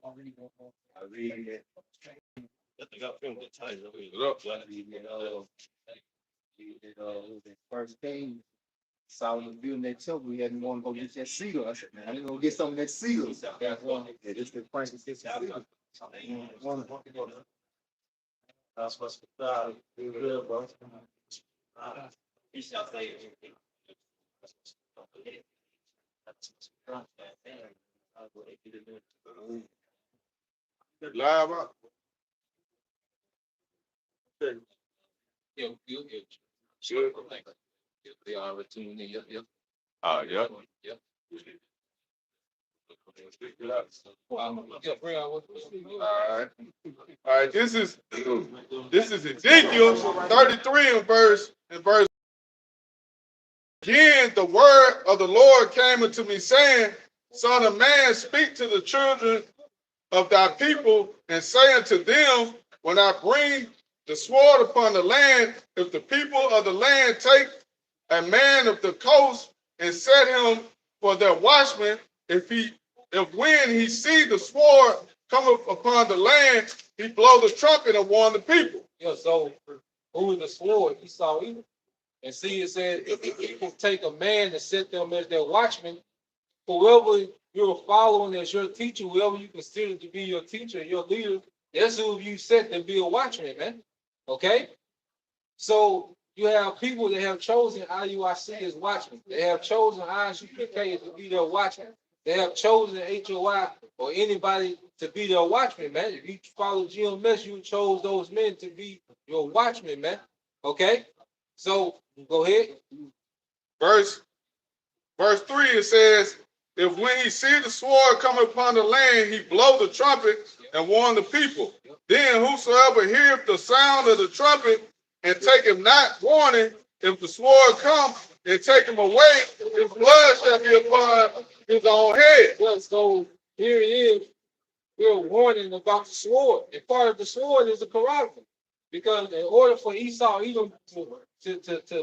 I read it. I think I filmed it tight. First King, Solomon building that temple. We had to want to go get that cedar. I said, man, I'm gonna get some of that cedar. That's one. Yeah, this the price of this cedar. That's what's good, bro. Live up. Sure. They are tuning in. Yep. Yeah. Yep. All right. This is Ezekiel 33 in verse. Again, the word of the Lord came unto me, saying, Son of man, speak to the children of thy people, and say unto them, when I bring the sword upon the land, if the people of the land take a man of the coast and set him for their watchman, if when he see the sword come up upon the land, he blow the trumpet and warn the people. Yeah, so who is the sword? He saw either. And see, it said, if people take a man and set them as their watchman, whoever you're following as your teacher, whoever you consider to be your teacher, your leader, that's who you set to be a watchman, man. Okay? So you have people that have chosen IUIC as watchmen. They have chosen ISUPK to be their watchman. They have chosen HOI or anybody to be their watchman, man. If you follow GMS, you chose those men to be your watchmen, man. Okay? So go ahead. Verse 3, it says, if when he see the sword come upon the land, he blow the trumpet and warn the people. Then whosoever heareth the sound of the trumpet and take him not warning, if the sword come and take him away, his blood shall be upon his own head. Well, so here it is. We're warning about the sword. And part of the sword is the Quran. Because in order for Esau even to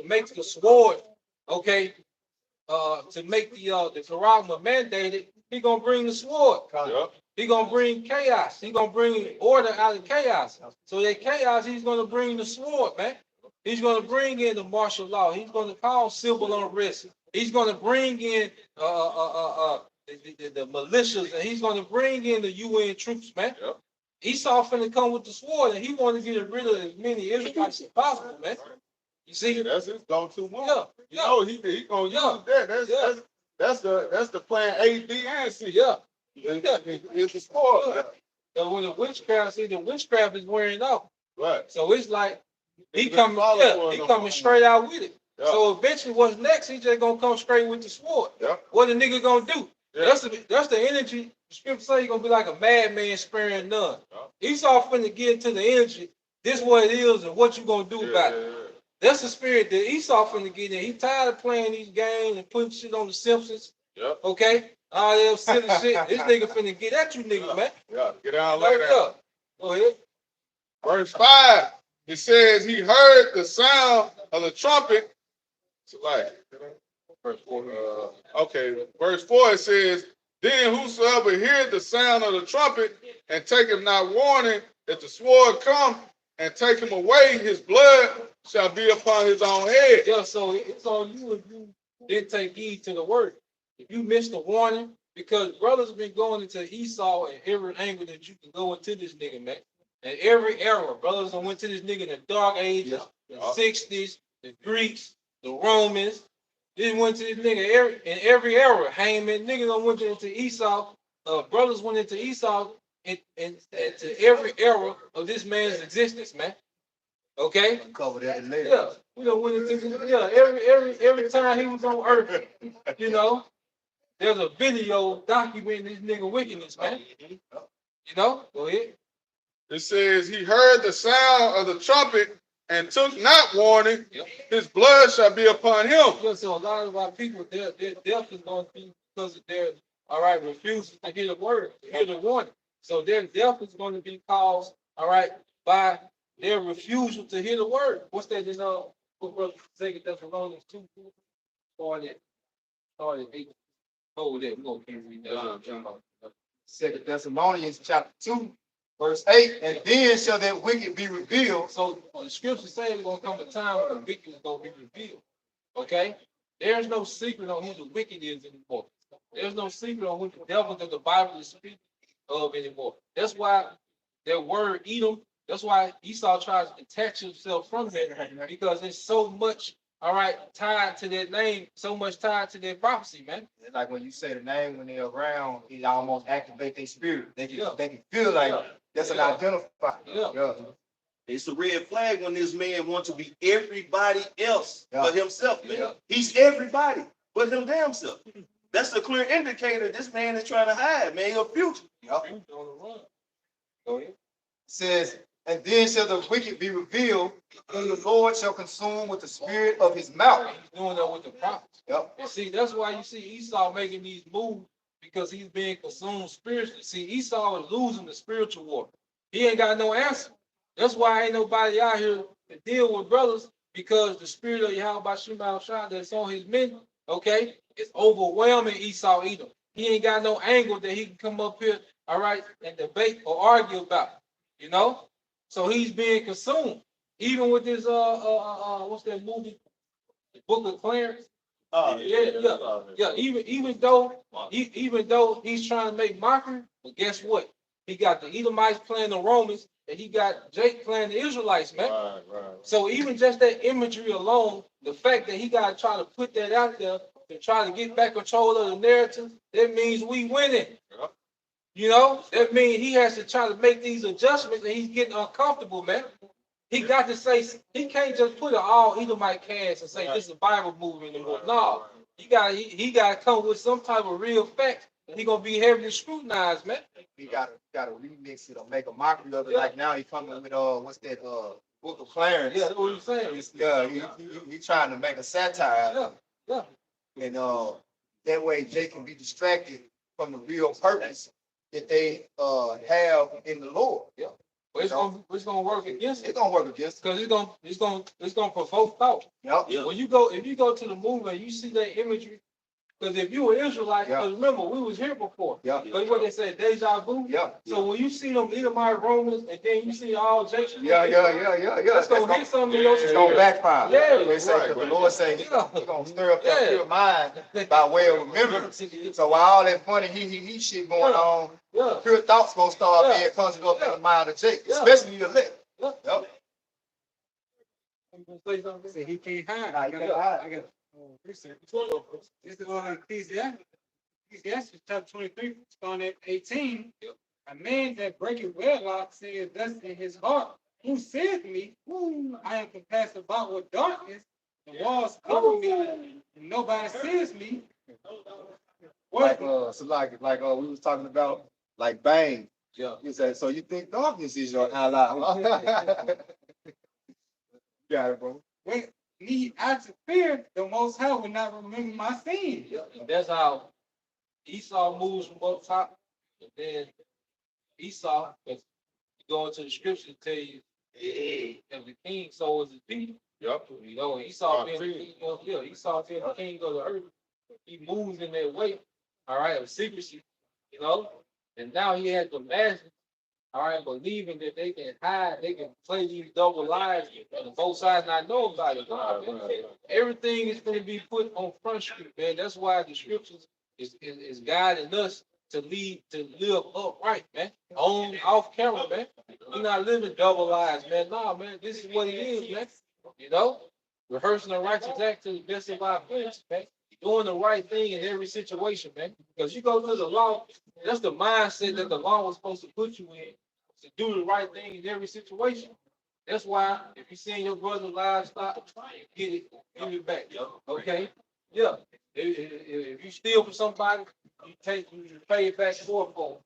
make the sword, okay, to make the Quran mandated, he gonna bring the sword. Yep. He gonna bring chaos. He gonna bring order out of chaos. So that chaos, he's gonna bring the sword, man. He's gonna bring in the martial law. He's gonna cause civil unrest. He's gonna bring in the militias, and he's gonna bring in the UN troops, man. Yep. Esau finna come with the sword, and he want to get rid of as many Israelites as possible, man. You see, that's his go-to move. Yeah, you know he gonna use that. That's the plan A, B, and C. Yeah, it's the sport. Yeah. So when the witchcraft is wearing off. Right. So it's like he coming straight out with it. Yeah. So eventually, what's next? He just gonna come straight with the sword. Yeah. What the nigga gonna do? Yeah. That's the energy. The scripture say he's gonna be like a madman sparing none. Yeah. Esau finna get into the energy. This what it is, and what you gonna do about it. That's the spirit that Esau finna get in. He tired of playing these games and putting shit on the Simpsons. Yep. Okay? All that silly shit. This nigga finna get at you niggas, man. Yeah, get out like that. Go ahead. Verse 5, it says, he heard the sound of the trumpet. It's like, verse 4. Okay, verse 4, it says, then whosoever heard the sound of the trumpet and take him not warning, that the sword come and take him away, his blood shall be upon his own head. Yeah, so it's on you if you didn't take heed to the word. If you missed the warning, because brothers been going into Esau in every angle that you can go into this nigga, man. In every era, brothers went to this nigga in the dark ages, the 60s, the Greeks, the Romans. They went to this nigga in every era. Haman, niggas went into Esau. Brothers went into Esau and to every era of this man's existence, man. Okay? Covered that later. Yeah. We done went into every time he was on earth, you know, there's a video documenting this nigga wickedness, man. You know? Go ahead. It says he heard the sound of the trumpet and took not warning, his blood shall be upon him. Yeah, so a lot of our people, their death is going to be because of their refusal to hear the word, to hear the warning. So their death is going to be caused, by their refusal to hear the word. What's that in what brother Second Thessalonians 2 started 8. Hold that, we're gonna read that. 2 Thessalonians chapter 2, verse 8, and then shall that wicked be revealed. So the scripture says there's gonna come a time when the wicked is gonna be revealed. Okay? There's no secret on who the wicked is anymore. There's no secret on who the devil that the Bible is speaking of anymore. That's why that word Edom, that's why Esau tries to detach himself from that, because there's so much, all right, tied to that name, so much tied to that prophecy, man. It's like when you say the name when they're around, it almost activates their spirit. They can feel like that's an identifier. It's a red flag when this man wants to be everybody else but himself, man. He's everybody but him damn self. That's a clear indicator this man is trying to hide, man, your future. It says, and then shall the wicked be revealed, and the Lord shall consume with the spirit of his mouth. He's doing that with the prophets. And see, that's why you see Esau making these moves, because he's being consumed spiritually. See, Esau is losing the spiritual war. He ain't got no answer. That's why ain't nobody out here to deal with brothers, because the spirit of Yahweh Shema Shah that's on his men, okay, is overwhelming Esau Edom. He ain't got no angle that he can come up here, all right, and debate or argue about, you know? So he's being consumed. Even with this, what's that movie? The Book of Clarence? Even though he's trying to make mockery, but guess what? He got the Edomites playing the Romans, and he got Jake playing the Israelites, man. Right. So even just that imagery alone, the fact that he got to try to put that out there to try to get back control of the narrative, that means we winning. You know, that means he has to try to make these adjustments, and he's getting uncomfortable, man. He got to say, he can't just put an all Edomite cast and say this is a Bible movie anymore. No, he got to come with some type of real fact. He gonna be heavily scrutinized, man. He got to remix it or make a mockery of it. Like now he coming with what's that Book of Clarence? Yeah, that's what he's saying. He trying to make a satire. And that way Jay can be distracted from the real purpose that they have in the Lord. But it's gonna work against it. It's gonna work against it. Because it's gonna provoke thought. When you go to the movie and you see that imagery, because if you were Israelite, because remember we was here before. Because what they say, deja vu. So when you see them Edomite Romans and then you see all Jason, that's gonna hit something in your spirit. It's gonna backfire. The Lord say He's gonna stir up that pure mind by way of remembrance. So while all that funny he shit going on, pure thoughts gonna start being conjured up in the mind of Jake, especially the elect. Say he can't hide. Nah, he can't hide. I got research. This is Ecclesiastes chapter 23, starting at 18. A man that breaketh wedlock saith thus in his heart, who saith me, I am compassed about with darkness, the walls cover me, and nobody sees me. Like we was talking about, like Bang. He said, so you think darkness is your ally? Got it, bro. When me out to fear, the Most High will not remember my sin. That's how Esau moves from up top, and then Esau, because you go into the scripture and tell you, as the king, so is the people. You know, Esau being the king of the Esau being the king of the earth. He moves in that way, all right, of secrecy, you know, and now he has the masses, all right, believing that they can hide, they can play these double lives, and both sides not know about it. Everything is going to be put on Front Street, man. That's why the scriptures is guiding us to live upright, man. Off camera, man. We're not living double lives, man. No, man, this is what it is, man. You know, rehearsing the righteous act to the best of our ability, man. Doing the right thing in every situation, man. Because you go to the law, that's the mindset that the law was supposed to put you in, to do the right thing in every situation. That's why if you see your brother's livestock, get it, give it back. Okay? Yeah. If you steal from somebody, you pay it back fourfold,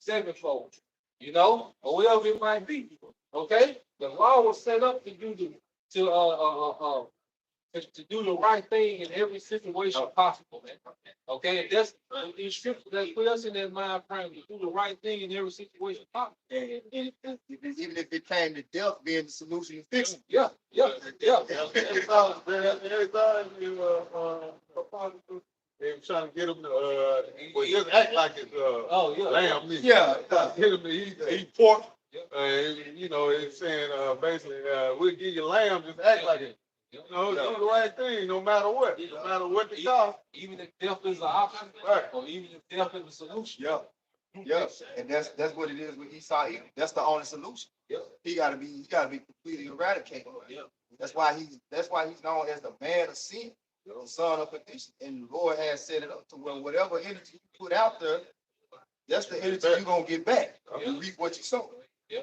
sevenfold, you know, or whatever it might be. Okay? The law was set up to do the right thing in every situation possible, man. Okay, that's the scripture that put us in that mind frame to do the right thing in every situation possible. Even if it came to death being the solution to fix it. Yeah. Every time you They were trying to get him to, well, just act like it's, lamb meat. Yeah. Get him to eat pork. You know, it's saying, basically, we'll give you lamb, just act like it. You know, do the right thing, no matter what. No matter what the cost. Even if death is an option, Right. or even if death is a solution. Yeah. Yeah. And that's what it is with Esau. That's the only solution. Yeah. He gotta be completely eradicated. Yeah. That's why he's known as the man of sin, the son of perdition. And the Lord has set it up to where whatever energy you put out there, that's the energy you're gonna get back. You reap what you sow. Yeah.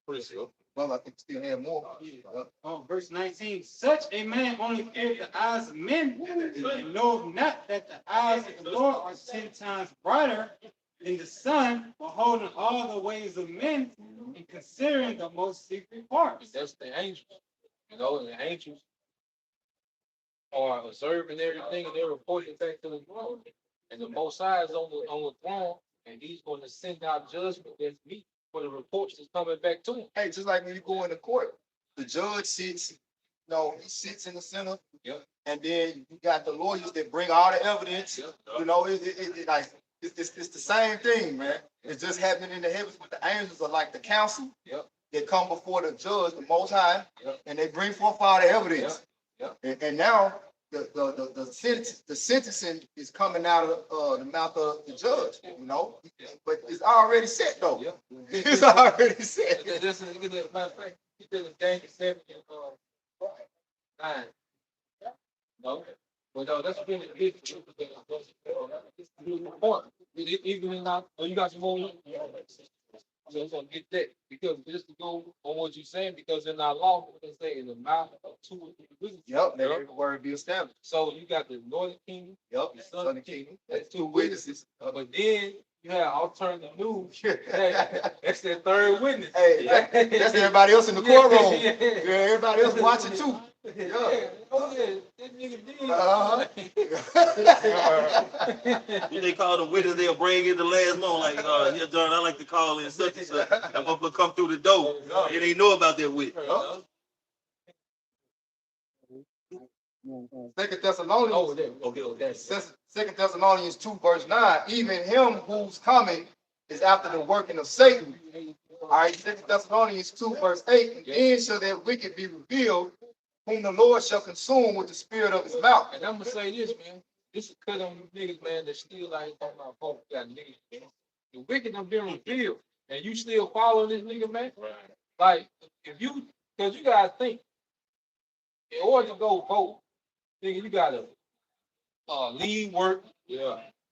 Pretty sure. Well, I think we still have more. Verse 19, such a man only fears the eyes of men, and know not that the eyes of the Lord are 10 times brighter than the sun, beholding all the ways of men, and considering the most secret parts. That's the angels. You know, and the angels are observing everything and they're reporting back to the throne. And the Most High is on the throne, and he's going to send out judgment that's meet for the reports that's coming back to him. Hey, just like when you go into court, the judge sits, he sits in the center. Yep. And then you got the lawyers that bring all the evidence. Yep. You know, it's the same thing, man. It's just happening in the heavens, but the angels are like the council. Yep. They come before the judge, the Most High, Yep. and they bring forth all the evidence. Yep. And now the sentencing is coming out of the mouth of the judge, but it's already set though. Yep. It's already set. This is a matter of fact, he did a Daniel 7 and 9. No, but that's been a big point. Even in our, you got some more. So I'm gonna get that because just to go on what you're saying, because in our law, they say in the mouth of 2 or 3 witnesses. Yep, let every word be established. So you got the northern kingdom, Yep, the Southern Kingdom. that's That's 2 witnesses. but then you have alternative news. That's that third witness. Hey, that's everybody else in the courtroom. Yeah, everybody else watching too. Yeah. Oh yeah, that nigga did. When they call the witness, they'll bring in the last moment, like, yeah, John, I like to call in such and such. That motherfucker come through the door, and they know about that witness. Second Thessalonians. Oh, okay. Second Thessalonians 2, verse 9. Even him who's coming is after the working of Satan. All right, Second Thessalonians 2, verse 8. And then shall that wicked be revealed, whom the Lord shall consume with the spirit of his mouth. And I'm gonna say this, man. This is cut on niggas, man, that still like talking about folks got niggas. Man. The wicked have been revealed, and you still following this nigga, man. Right. Like, because you gotta think, in order to go vote, nigga, you gotta leave work,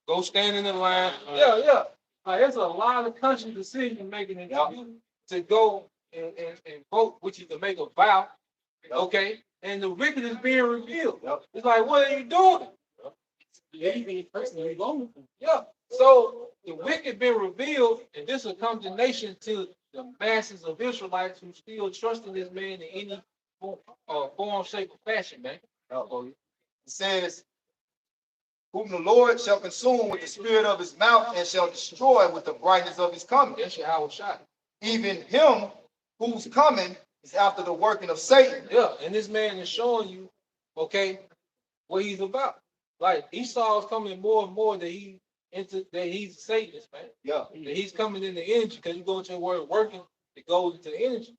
go stand in the line, Like, there's a lot of country decision making in you to go and vote, which is to make a vow, okay? And the wicked is being revealed. It's like, what are you doing? Yeah. So the wicked been revealed, and this is a condemnation to the masses of Israelites who still trust in this man in any form, shape, or fashion, man. It says, whom the Lord shall consume with the spirit of his mouth and shall destroy with the brightness of his coming. That's your Howard shot. Even him who's coming is after the working of Satan. Yeah, and this man is showing you, okay, what he's about. Like Esau is coming more and more that he's a Satanist, man. Yeah. That he's coming in the energy because you go into the word working, it goes into the energy.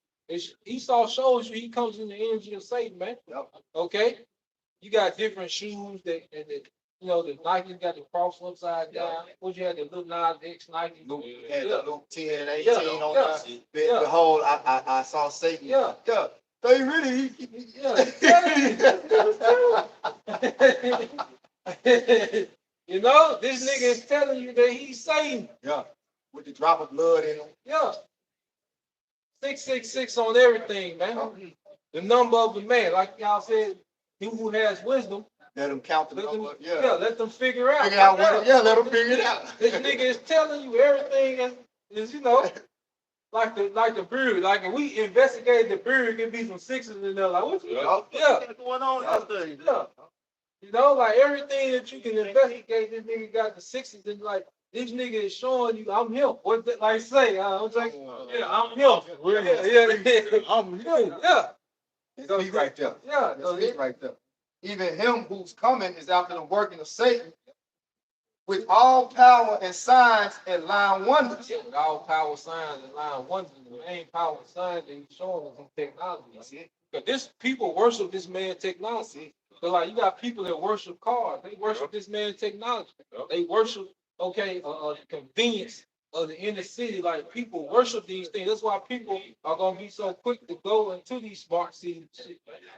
Esau shows you he comes in the energy of Satan, man. Yep. Okay? You got different shoes that the Nike got the cross upside down. What you had the little Nas X Nike. Luke 10 and 18 on that. Yeah. Behold, I saw Satan. Yeah. Yeah. So he really, you know, this nigga is telling you that he's Satan. yeah, with the drop of blood in him. Yeah. 666 on everything, man. The number of the man, like y'all said, he who has wisdom. Let him count the Let them, number. let them figure out. Figure out what. Yeah, let him figure it out. This nigga is telling you everything is like the bird. Like if we investigate the bird, it could be some sixes in there. Like what you What's going on out there? Yeah. You know, like everything that you can investigate, this nigga got the sixes and like this nigga is showing you I'm him. What that like say? I'm like, yeah, I'm him. Yeah. I'm him. Yeah. It's me right there. Yeah. It's me right there. even him who's coming is after the working of Satan, with all power and signs and lying wonders. With all power, signs, and lying wonders, the main power and signs that he's showing us in technology. Because this people worship this man technology. So like you got people that worship cars, they worship this man technology. They worship the convenience of the inner city. Like people worship these things. That's why people are gonna be so quick to go into these smart cities.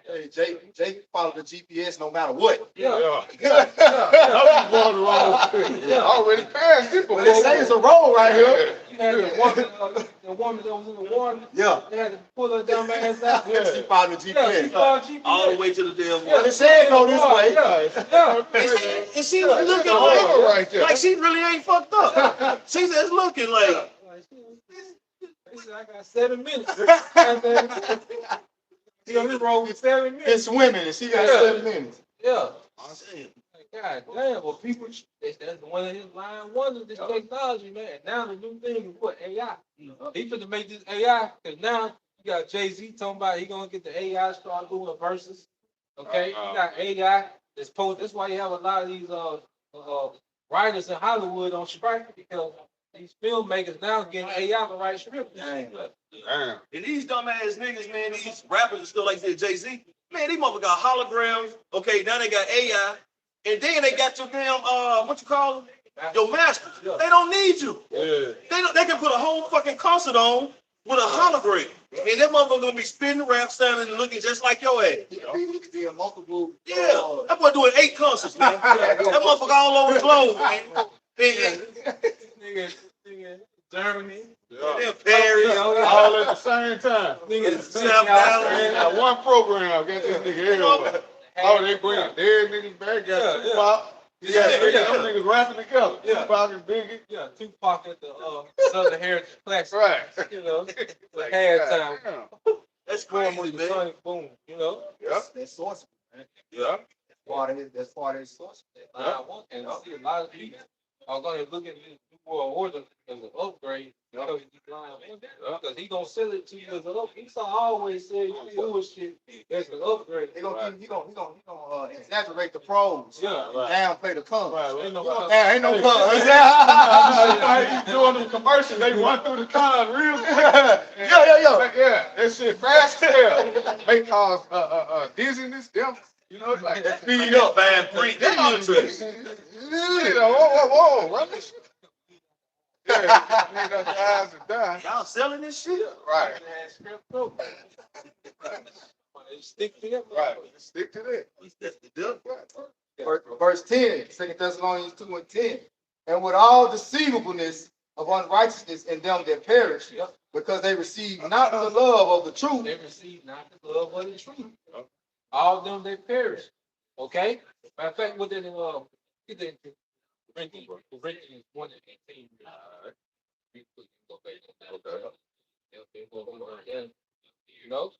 Hey, Jake follow the GPS no matter what. Yeah. I'm going the wrong thing. Yeah. Already passed it But they say it's a road right here. You had the woman that was in the water. Yeah. They had to pull her dumb ass out. Yeah, she followed the Yeah, she GPS. followed GPS. All the way to the damn Well, water. it said go this way. Yeah. And she was looking right there. like she really ain't fucked up. She's just looking like. They said, I got 7 minutes. You know, this road was 7 minutes. It's women, and she got 7 minutes. Yeah. God damn, well, people, that's one of his line wonders, this technology, man. Now the new thing is what? AI. He finna make this AI, because now you got Jay-Z talking about he gonna get the AI start doing verses. Okay? You got AI that's posted. That's why you have a lot of these writers in Hollywood on strike, because these filmmakers now getting AI to write scripts. Damn. And these dumbass niggas, man, these rappers are still like said Jay-Z. Man, these motherfuckers got holograms. Okay, now they got AI. And then they got your damn what you call them? Your masters. They don't need you. Yeah. They can put a whole fucking concert on with a hologram. And that motherfucker gonna be spinning rap sounding and looking just like your ass. Be a multiple. Yeah. That boy doing 8 concerts, man. That motherfucker all over the globe, man. Nigga, Germany. Yeah. Paris. All at the same time. Nigga, South Dallas. Got one program, got this nigga everywhere. Oh, they bring dead niggas back, got Tupac. Yeah, them niggas rapping together. Tupac and Biggie. Yeah, Tupac at the Southern Heritage Classic. Right. You know, like halftime. That's crazy, man. Sonic Boom, you know. That's sorcery, man. Yeah. That's part of his sorcery. I want and see a lot of people are going to look at this new world order as an upgrade. Because he gonna sell it to you as an upgrade. He always say bullshit as an upgrade. He gonna exaggerate the pros. Yeah, Downplay the cons. Right. Ain't no cons. Ain't no cons. He's doing them commercials, they run through the con real quick. Yeah, that shit fast as hell. May cause dizziness, them, you know, like that Speed up, man. Free. They on to whoa, run this shit. Yeah, nigga got your eyes to die. Y'all selling this shit? Right. Stick together. Right. Stick to that. That's the deal. Verse 10, 2 Thessalonians 2 and 10. And with all deceivableness of unrighteousness in them that perish, because they receive not the love of the truth. They receive not the love of the truth. All of them they perish. Okay? Matter of fact, within get the Corinthians 1 and 18. You know?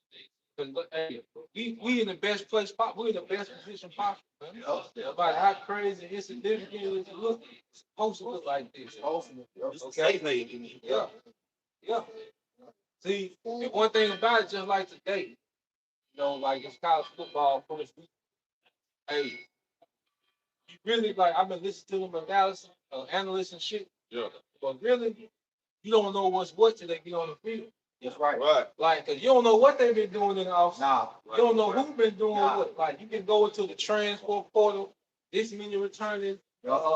Hey, we in the best place, we in the best position possible, man. About how crazy and insignificant it look, it's supposed to look like this. Okay? Yeah. See, and one thing about it, just like today, you know, like it's college football first week. Hey, you really like I've been listening to them analysts and shit. Yeah. But really, you don't know what's what till they get on the field. That's right. Right. Like, cause you don't know what they've been doing in the offseason. Nah. You don't know who's been doing what. Like, you can go into the transfer portal, this many returning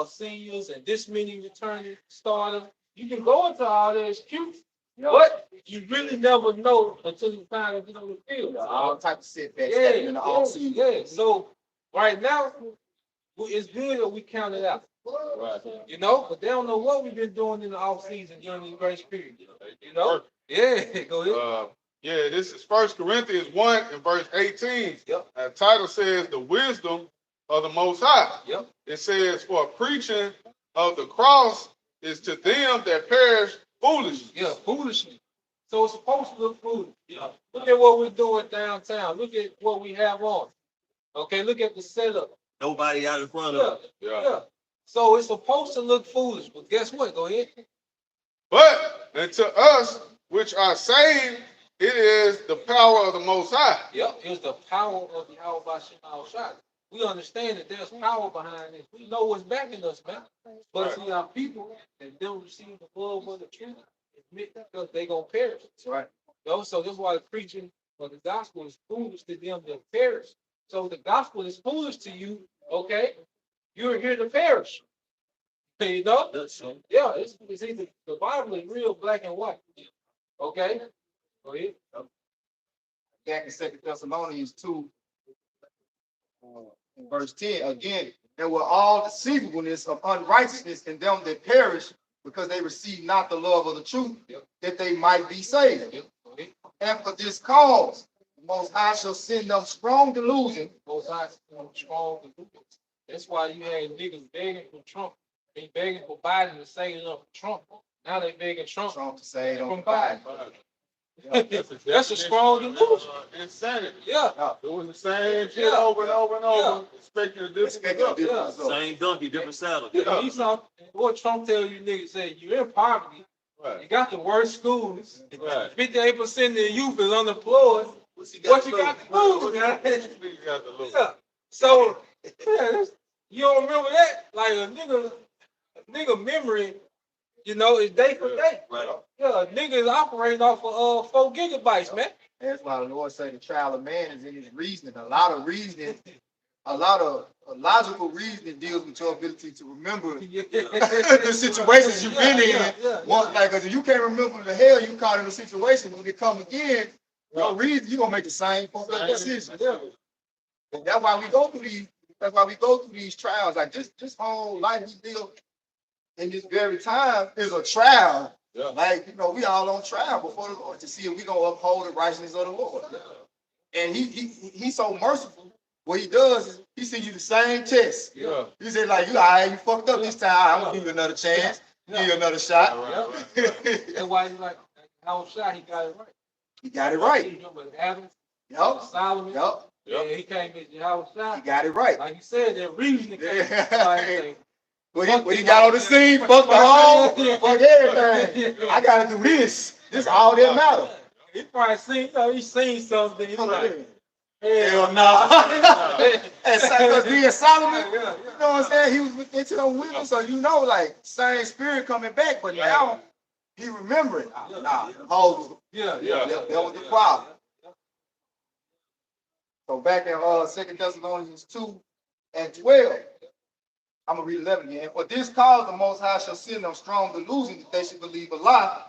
seniors and this many returning starters. You can go into all that excuse, but you really never know until you find out on the field. All type of setbacks in the offseason. Yeah. So right now, it's good that we count it out. Right. You know, but they don't know what we've been doing in the offseason during this grace period. You know? Yeah, go ahead. Yeah, this is 1 Corinthians 1 and verse 18. Yep. The title says the wisdom of the Most High. Yep. It says for preaching of the cross is to them that perish foolish. Yeah, foolishly. So it's supposed to look foolish. Yeah. Look at what we're doing downtown. Look at what we have on. Okay, look at the setup. Nobody out in front of them. Yeah. So it's supposed to look foolish, but guess what? Go ahead. But unto us which are saved, it is the power of the Most High. Yep, it's the power of the Yahweh Shai. we understand that there's power behind this. We know what's backing us, man. But see, our people that don't receive the love of the truth, admit because they gonna perish. That's right. You know, so that's why the preaching of the gospel is foolish to them that perish. So the gospel is foolish to you, okay? You're here to perish. You know? Yeah, it's either the Bible is real black and white. Okay? Go ahead. Back in 2 Thessalonians 2, in verse 10, again, there were all deceivableness of unrighteousness in them that perish, because they receive not the love of the truth, that they might be saved. And for this cause, the Most High shall send them strong delusion. Most High strong delusion. That's why you had niggas begging for Trump. They begging for Biden to say it up for Trump. Now they begging Trump To say it from on Biden. Biden. That's a strong delusion. Insanity. Yeah. Doing the same shit over and over and over, expecting a different Expecting a different result. Same donkey, different saddle. He saw what Trump tell you niggas say, you're in poverty. Right. You got the worst schools. Right. 58% of the youth is unemployed. What you got to lose, man? You got to lose. Yeah. So, yeah, you don't remember that? Like a nigga memory, you know, is day for day. Right. Yeah, a nigga is operating off of 4 gigabytes, man. That's why the Lord said the trial of man is in his reasoning. A lot of logical reasoning deals with your ability to remember the situations you've been in. Once, like, cause if you can't remember the hell you caught in a situation, when it come again, no reason you're gonna make the same fucked up decision. And that's why we go through these. That's why we go through these trials. Like this whole life we deal in this very time is a trial. Yeah. Like, you know, we all on trial before the Lord to see if we gonna uphold the righteousness of the Lord. And he's so merciful. What he does is he sends you the same test. Yeah. He said, like, you all right, you fucked up this time. I'm gonna give you another chance. Give you another shot. That's why he's like, how shot he got it right. He got it right. You know, with Adams, Yup. Solomon. Yup. Yeah, he came with Yahweh He shot. got it right. Like you said, that reasoning came. Yeah. When he got on the scene, fuck the hole, fuck everything. I gotta do this. This all that matter. He probably seen, he seen something. He was like, Hell no. And because being Solomon, you know what I'm saying? He was into them women, so you know, like, same spirit coming back, but now he remembering. Nah, hold. yeah. That was the problem. So back in 2 Thessalonians 2 and 12, I'm gonna read 11 again. For this cause the Most High shall send them strong delusion that they should believe a lie,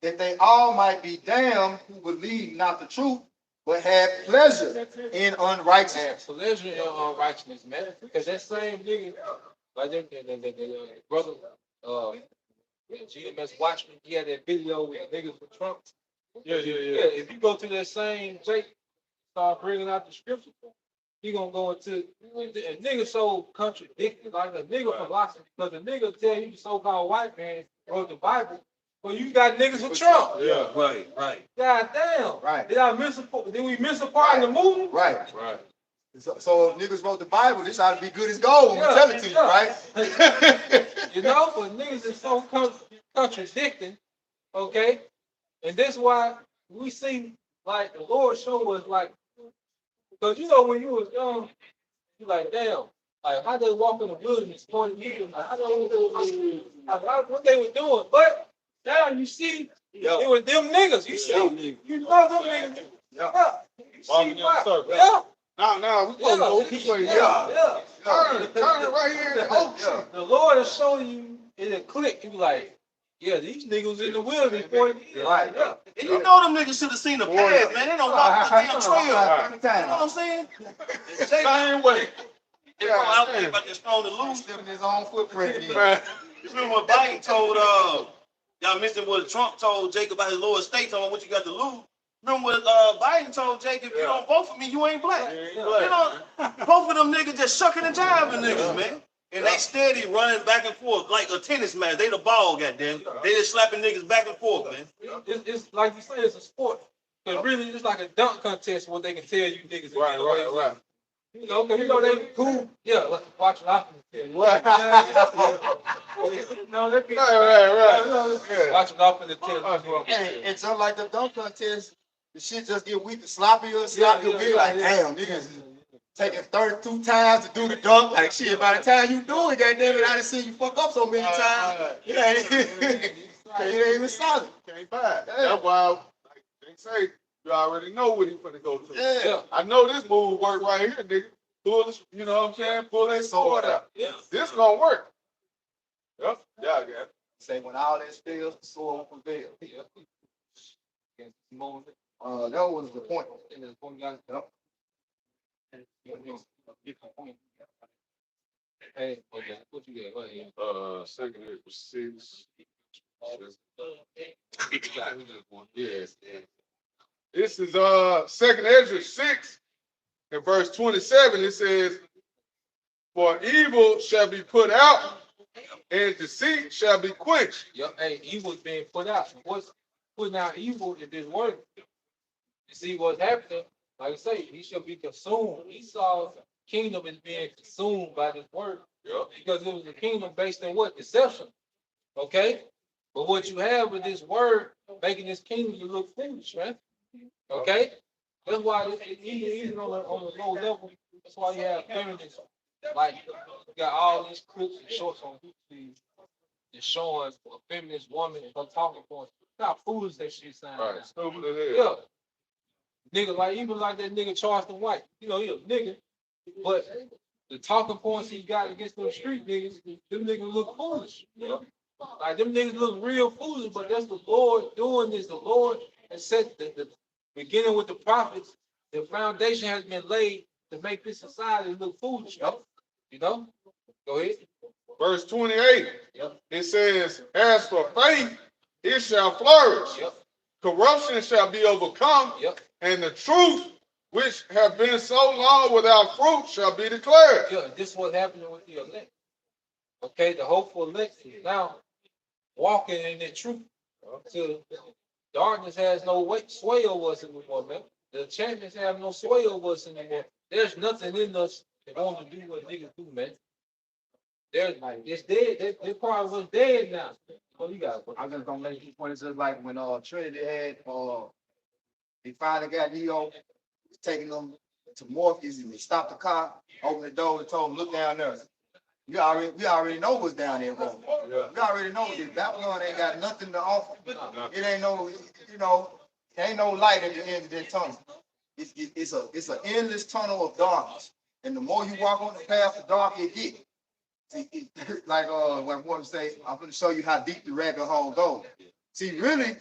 that they all might be damned who believe not the truth, but have pleasure in unrighteousness. Pleasure in unrighteousness, man. Because that same nigga, like the brother, GMS Watchman, he had that video with the niggas with Trump. Yeah. If you go to that same Jake, start bringing out the scripture, he gonna go into a nigga so contradicted, like a nigga philosophy, because a nigga tell you the so-called white man wrote the Bible, but you got niggas with Trump. Yeah. Right. Right. God damn. Did we miss a part in the movie? Right. Right. So if niggas wrote the Bible, this ought to be good as gold when we tell it to you, right? You know, but niggas is so contradicting, okay? And that's why we see, like, the Lord showed us, like, because you know, when you was young, you like, damn, like, how they walk in the wilderness 40 years, like, what they were doing. But now you see, it was them niggas. You see, you know them niggas. Yeah. You see why? Yeah. Now we gonna go this way. Yeah. Turn it right here in the ocean. The Lord is showing you in a click. You be like, yeah, these niggas in the wilderness 40 years. Right. Yeah. And you know them niggas should have seen the path, man. They don't walk the damn trail. You know what I'm saying? Same way. I don't think about this strong delusion. Living his own footprint. You remember what Biden told, y'all mentioned what Trump told Jacob about his lower estate, told him what you got to lose. Remember what Biden told Jacob, if you don't vote for me, you ain't black. You know, both of them niggas just shucking and jiving niggas, man. And they steady running back and forth like a tennis match. They the ball, goddamn. They just slapping niggas back and forth, man. It's like you say, it's a sport. But really, it's like a dunk contest what they can tell you niggas. Right. You know, because you know they cool. Yeah, let's watch it out. Right. No, they be Right. watch it off in the tennis. And so like the dunk contest, the shit just get weaker, sloppier, be like, damn, niggas taking 32 times to do the dunk. Like shit, by the time you do it, goddamn it, I done seen you fuck up so many times. It ain't even solid. Can't buy it. That's why, like they say, you already know what he's gonna go to. Yeah. I know this move work right here, nigga. Pull this, you know what I'm saying? Pull that sword out. Yeah. This gonna work. Yep. Yeah, I got it. Say when all that fails, the sword will prevail. That was the point. Yep. Hey, okay, what you got? Go ahead. Second it was 6. Yes. This is Second Ezra 6 and verse 27. It says, "For evil shall be put out, and deceit shall be quenched." Yep. Hey, evil is being put out. What's putting out evil is this word. You see what's happening? Like I say, he shall be consumed. Esau's kingdom is being consumed by this word. Yep. Because it was a kingdom based on what? Deception. Okay? But what you have with this word, making this kingdom to look foolish, right? Okay? That's why even on the low level, that's why you have feminists. Like, you got all these clips and shorts on YouTube that's showing a feminist woman and her talking points. How foolish that shit sounds. Right, stupid as hell. Yeah. Nigga, like, even like that nigga Charleston White. You know, he a nigga. But the talking points he got against those street niggas, them niggas look foolish. You know? Like, them niggas look real foolish, but that's the Lord doing this. The Lord has set the beginning with the prophets. The foundation has been laid to make this society look foolish. You know? Go ahead. Verse 28, it says, "As for faith, it shall flourish. Corruption shall be overcome, and the truth, which have been so long without fruit, shall be declared." Yeah, this is what's happening with the elect. Okay, the hopeful elect is now walking in the truth. So darkness has no sway over us anymore, man. The champions have no sway over us anymore. There's nothing in us that want to do what niggas do, man. There's like it's dead. That part was dead now. What you got? I'm just gonna make these points just like when Trinity had they finally got Neo taking them to Morpheus and they stopped the car, opened the door and told him, "Look down there." We already know what's down there, bro. We already know this Babylon ain't got nothing to offer. It ain't no, ain't no light at the end of that tunnel. It's an endless tunnel of darkness. And the more you walk on the path, the darker it gets. Like when I want to say, I'm going to show you how deep the rabbit hole goes. See, really,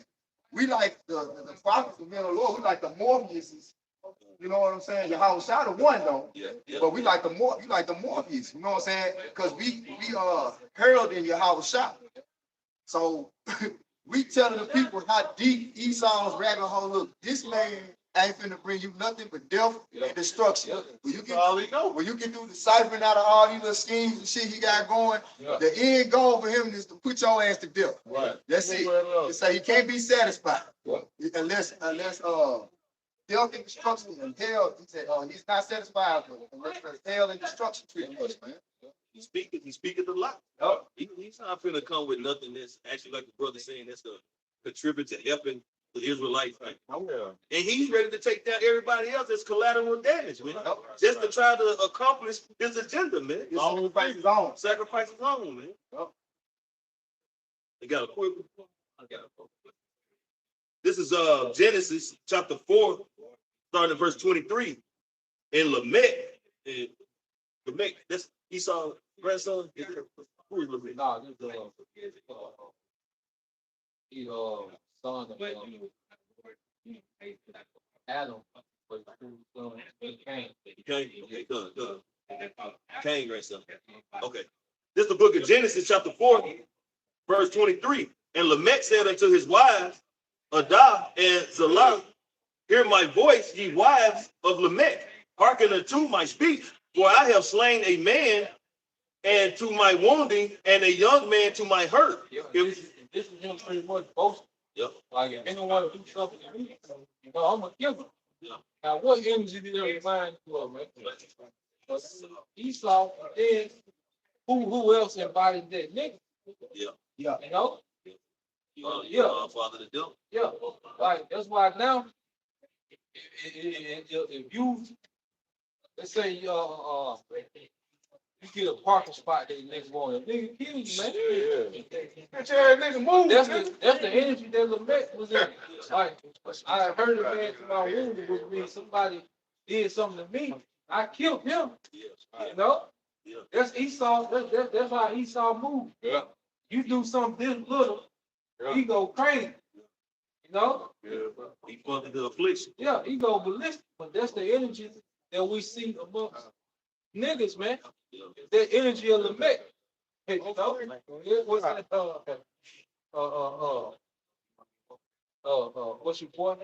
we like the prophets of the Lord. We like the Morpheus. You know what I'm saying? Your house shot of one though. But we like the Morpheus. You know what I'm saying? Because we herald in your house shot. So we telling the people how deep Esau's rabbit hole look. This man ain't finna bring you nothing but death and destruction. When you get through deciphering out of all these little schemes and shit he got going, the end goal for him is to put your ass to death. Right. That's it. They say he can't be satisfied unless death and destruction and hell. He said, he's not satisfied with unless there's hell and destruction treating us, man. He speaketh a lot. He's not finna come with nothing that's actually like the brother saying that's a contribute to helping the Israelites. Right? And he's ready to take down everybody else as collateral damage, man. Just to try to accomplish his agenda, man. Sacrifice his own, man. They got a quick. This is Genesis chapter 4, starting at verse 23. And Lamech, that's Esau's grandson. Who is Lamech? Nah, this is son of Adam. Cain. Okay, good. Cain grandson. Okay. This is the book of Genesis chapter 4, verse 23. And Lamech said unto his wives, Adah and Zillah, hear my voice, ye wives of Lamech. Hearken unto my speech, for I have slain a man and to my wounding, and a young man to my hurt. This is him pretty much boasting. Like if anyone want to do something to me, I'm gonna kill him. Now what energy did they remind you of, man? Esau, then who else embodied that nigga? You know? Father the devil. Like that's why now if you let's say you get a parking spot that next morning, nigga kill you, man. Get your ass nigga move. That's the energy that Lamech was in. Like I heard a man to my wounded was me. Somebody did something to me. I killed him. You know? That's Esau. That's how Esau moves. Yeah. You do something this little, he go crazy. You know? He fucking the affliction. Yeah, he go ballistic. But that's the energy that we see amongst niggas, man. That energy of Lamech. Hey, you know? What's that? What's your boy?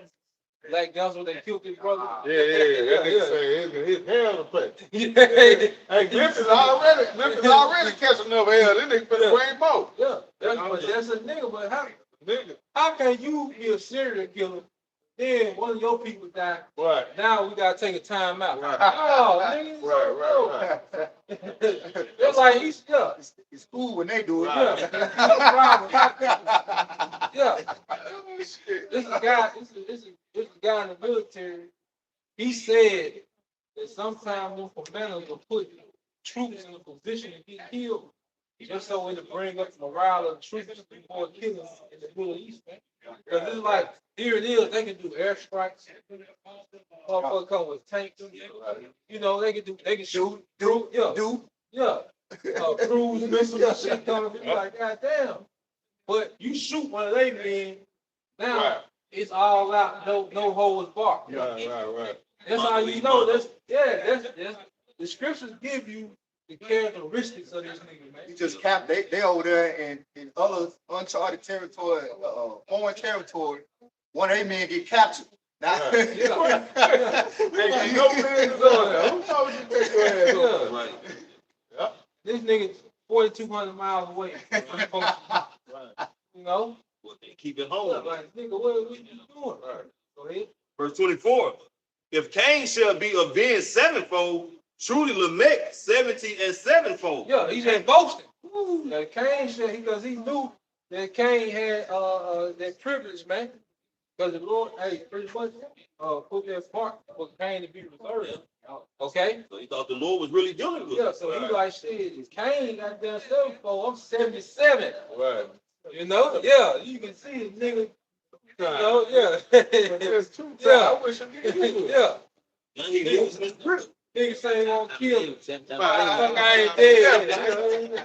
Black Johnson, they killed his brother. Yeah. That nigga say his hell to pay. Yeah. Hey, Memphis already catching enough hell. This nigga finna bring more. Yeah, that's a nigga, but how can you be a serial killer? Then one of your people die. Right. Now we gotta take a time out. Right. Oh, nigga. Right. It's like It's cool when they do it. Right. No problem. Yeah. This is a guy. This is a guy in the military. He said that sometimes them commanders will put troops in a position to get killed, just so it to bring up the morale of the troops before killing in the Middle East, man. Because it's like, here it is, they can do airstrikes. Motherfucker come with tanks. You know, they can shoot. Cruise missiles and shit coming. You like, goddamn. But you shoot one of they men, now it's all out, no holds barred. Right. That's how you know. That's the scriptures give you the characteristics of this nigga, man. You just cap. They over there in other uncharted territory, foreign territory. One of they men get captured. Now, Ain't no business on there. Who told you to take your ass over? Right. Yeah. This nigga 4,200 miles away. You know? Well, they keep it home. Like, nigga, what you doing? Go ahead. Verse 24. If Cain shall be avenged sevenfold, truly Lamech 70 and sevenfold. Yeah, he's just boasting. That Cain said because he knew that Cain had that privilege, man. Because the Lord, hey, pretty much put that part for Cain to be reserved. Okay? So he thought the Lord was really dealing with him. Yeah, so he like, shit, Cain got done 74, I'm 77. Right. You know? Yeah, you can see it, nigga. You know, yeah. There's two times. I wish I could do it. Yeah. Now he lives in his grip. Nigga say he won't kill you. I ain't dead.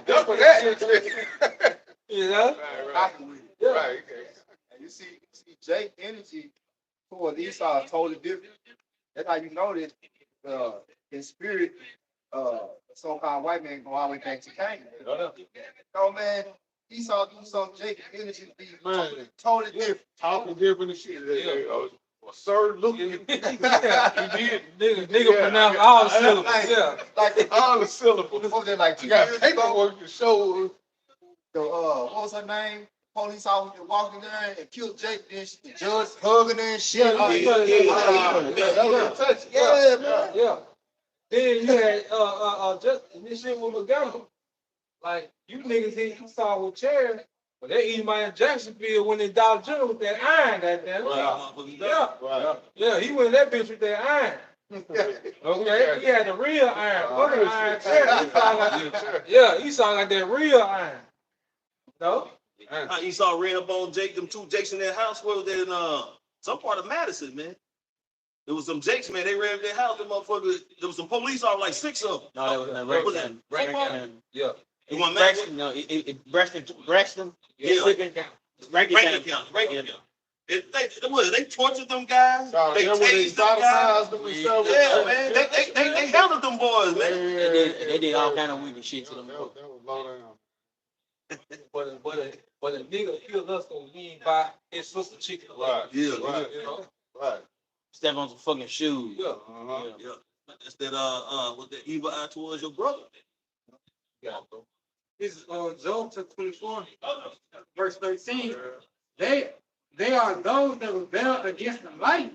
That's for that. You know? Right. And you see Jake energy toward Esau is totally different. That's how you know that in spirit, so-called white man go all the way back to Cain. No man, Esau do something, Jake energy be totally different. Talking different and shit. Sir, look. He did. Nigga pronounce all the syllables. Yeah. Like all the syllables. What they like? You got paperwork to show. What was her name? Police officer walking there and killed Jake. Then the judge hugging her and shit. Yeah, man. Yeah. Then you had just this shit with McGonagall. Like you niggas hit Esau with chairs, but they eat my in Jacksonville when they Dollar General with that iron, goddamn. Yeah, he went in that bitch with that iron. Okay, he had the real iron. Fucking iron chair. He sound like that real iron. No? Esau ran up on Jake, them two Jakes in their house. Where was they in some part of Madison, man? There was some Jakes, man. They ran up their house. Them motherfuckers. There was some police officers, like 6 of them. No, that was in Braxton. Yeah. You want Braxton? No, Braxton. Yeah. Rankin County. They tortured them guys. They tased them guys. Yeah, man. They handled them boys, man. They did all kind of wicked shit to them. That was low down. But a nigga killed us so he ain't buy his sister chicken. Right. Yeah, Right. You know? Right. Step on some fucking shoes. Yeah. Yeah. That's that with the evil eye towards your brother. Yeah. This is Job 24, verse 13. They are those that rebel against the light.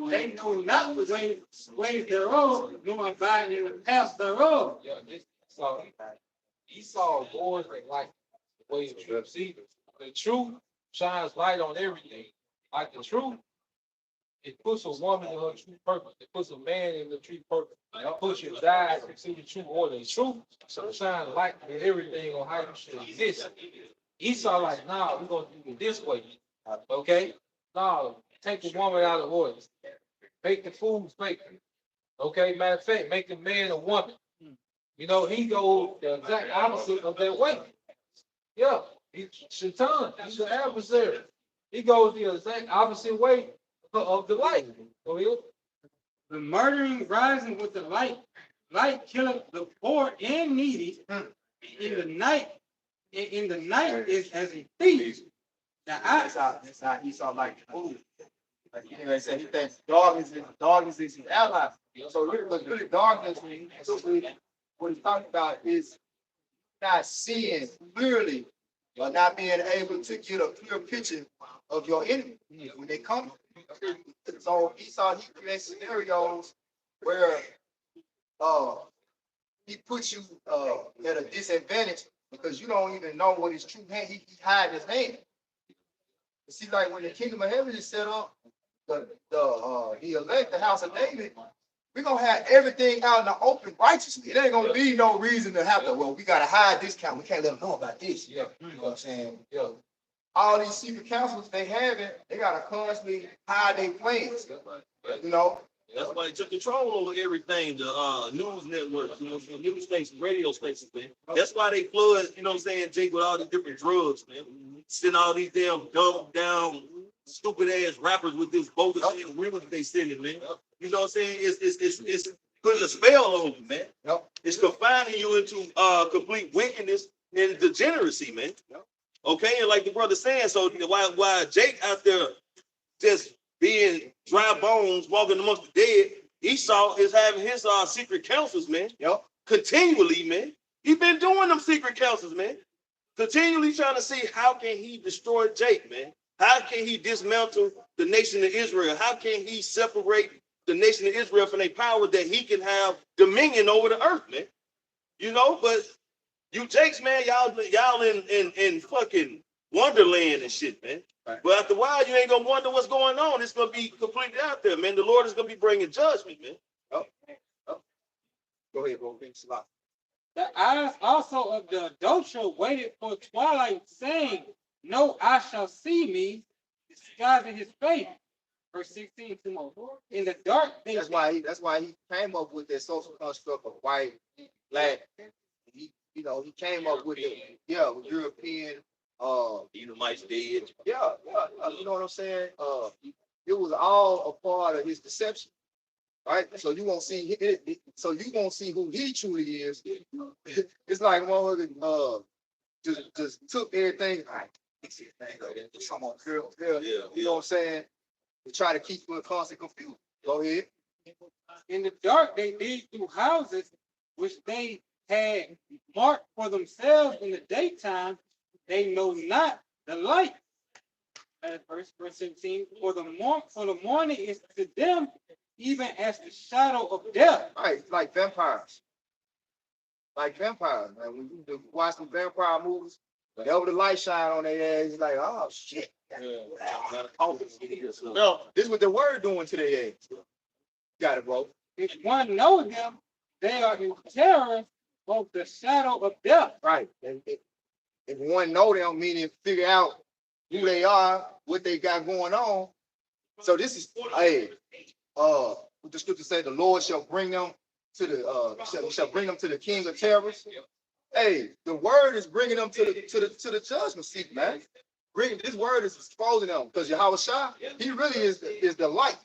They know not the ways thereof, nor abide in the paths thereof. Yeah, Esau boys like the way the truth. See, the truth shines light on everything. Like the truth, It puts a woman in her true purpose. It puts a man in the true purpose. It puts your eyes to see the true order. The truth shine light in everything on how you should exist. Esau like, nah, we're gonna do it this way. Okay? No, take the woman out of order. Make the food fake. Okay, matter of fact, make the man a woman. You know, he goes the exact opposite of that way. Yeah, he's Shaitan, he's the adversary. He goes the exact opposite way of the light. Go ahead. The murdering rising with the light killing the poor and needy. In the night is as a thief. Now That's how Esau like to move. Like anyway, said he thinks darkness is his ally. So really darkness, what he's talking about is not seeing clearly or not being able to get a clear picture of your enemy when they come. So Esau, he creates scenarios where he puts you at a disadvantage because you don't even know what his true hand, he hiding his hand. You see, like when the kingdom of heaven is set up, the elect, the house of David, we're gonna have everything out in the open righteously. It ain't gonna be no reason to have to, well, we gotta hide this count. We can't let them know about this. Yeah. You know what I'm saying? Yeah. All these secret councils they have it, they gotta constantly hide their plans. You know? That's why they took control over everything, the news networks, news stations, radio stations, man. That's why they flood, you know what I'm saying, Jake, with all these different drugs, man. Send all these damn dumb down, stupid ass rappers with this bogus shit rumors they sending, man. You know what I'm saying? It's putting a spell on you, man. Yep. It's confining you into complete wickedness and degeneracy, man. Yep. Okay, and like the brother saying, so why Jake out there just being dry bones, walking amongst the dead, Esau is having his secret councils, man. Yep. Continually, man. He been doing them secret councils, man. Continually trying to see how can he destroy Jake, man. How can he dismantle the nation of Israel? How can he separate the nation of Israel from their power that he can have dominion over the earth, man? You know, but you Jakes, man, y'all in fucking Wonderland and shit, man. Right. But after a while, you ain't gonna wonder what's going on. It's gonna be completely out there, man. The Lord is gonna be bringing judgment, man. Oh. Go ahead, bro. the eyes also of the adulterer waited for twilight, saying, "No eye shall see me," disguising his face. Verse 16, in the dark. That's why he came up with that social construct of white, black. He came up with it. Yeah, with European. Edomites dead. Yeah, you know what I'm saying? It was all a part of his deception, right? So you won't see it. So you won't see who he truly is. It's like one just took everything. Right, come on, girl. Yeah. You know what I'm saying? To try to keep you in constant confusion. Go ahead. In the dark, they lead through houses which they had marked for themselves in the daytime. They know not the light. Verse 17. For the morning is to them even as the shadow of death. Right, like vampires. Like vampires, man. When you watch some vampire movies, whenever the light shine on their ass, it's like, oh shit. Well, this is what the word doing to their ass. Got it, bro. If one knows them, they are in terror of the shadow of death. Right. If one know them, meaning figure out who they are, what they got going on. So this is, what the scripture say, the Lord shall bring them to the shall bring them to the king of terrors. Hey, the word is bringing them to the judgment seat, man. This word is exposing them because Yahweh Shah, he really is the light.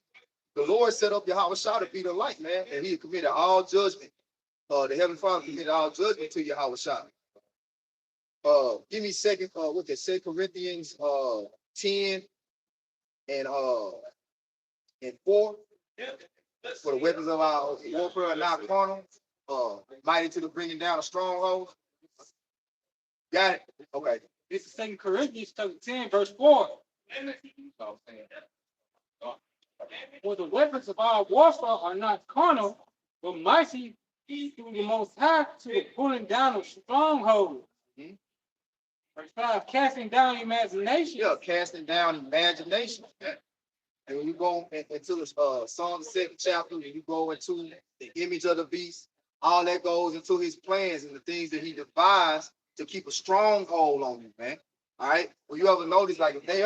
The Lord set up Yahweh Shah to be the light, man, and he committed all judgment. The Heavenly Father committed all judgment to Yahweh Shah. Give me second, 2 Corinthians 10 and 4. For the weapons of our warfare are not carnal, mighty to the bringing down of strongholds. Got it? Okay. This is 2 Corinthians 10, verse 4. For the weapons of our warfare are not carnal, but mighty through the Most High to the pulling down of strongholds. Mm-hmm. Verse 5, casting down imagination. Yeah, casting down imagination. And when you go into the Psalm 2nd chapter, and you go into the image of the beast, all that goes into his plans and the things that he devised to keep a stronghold on you, man. All right. Well, you ever notice, like, if they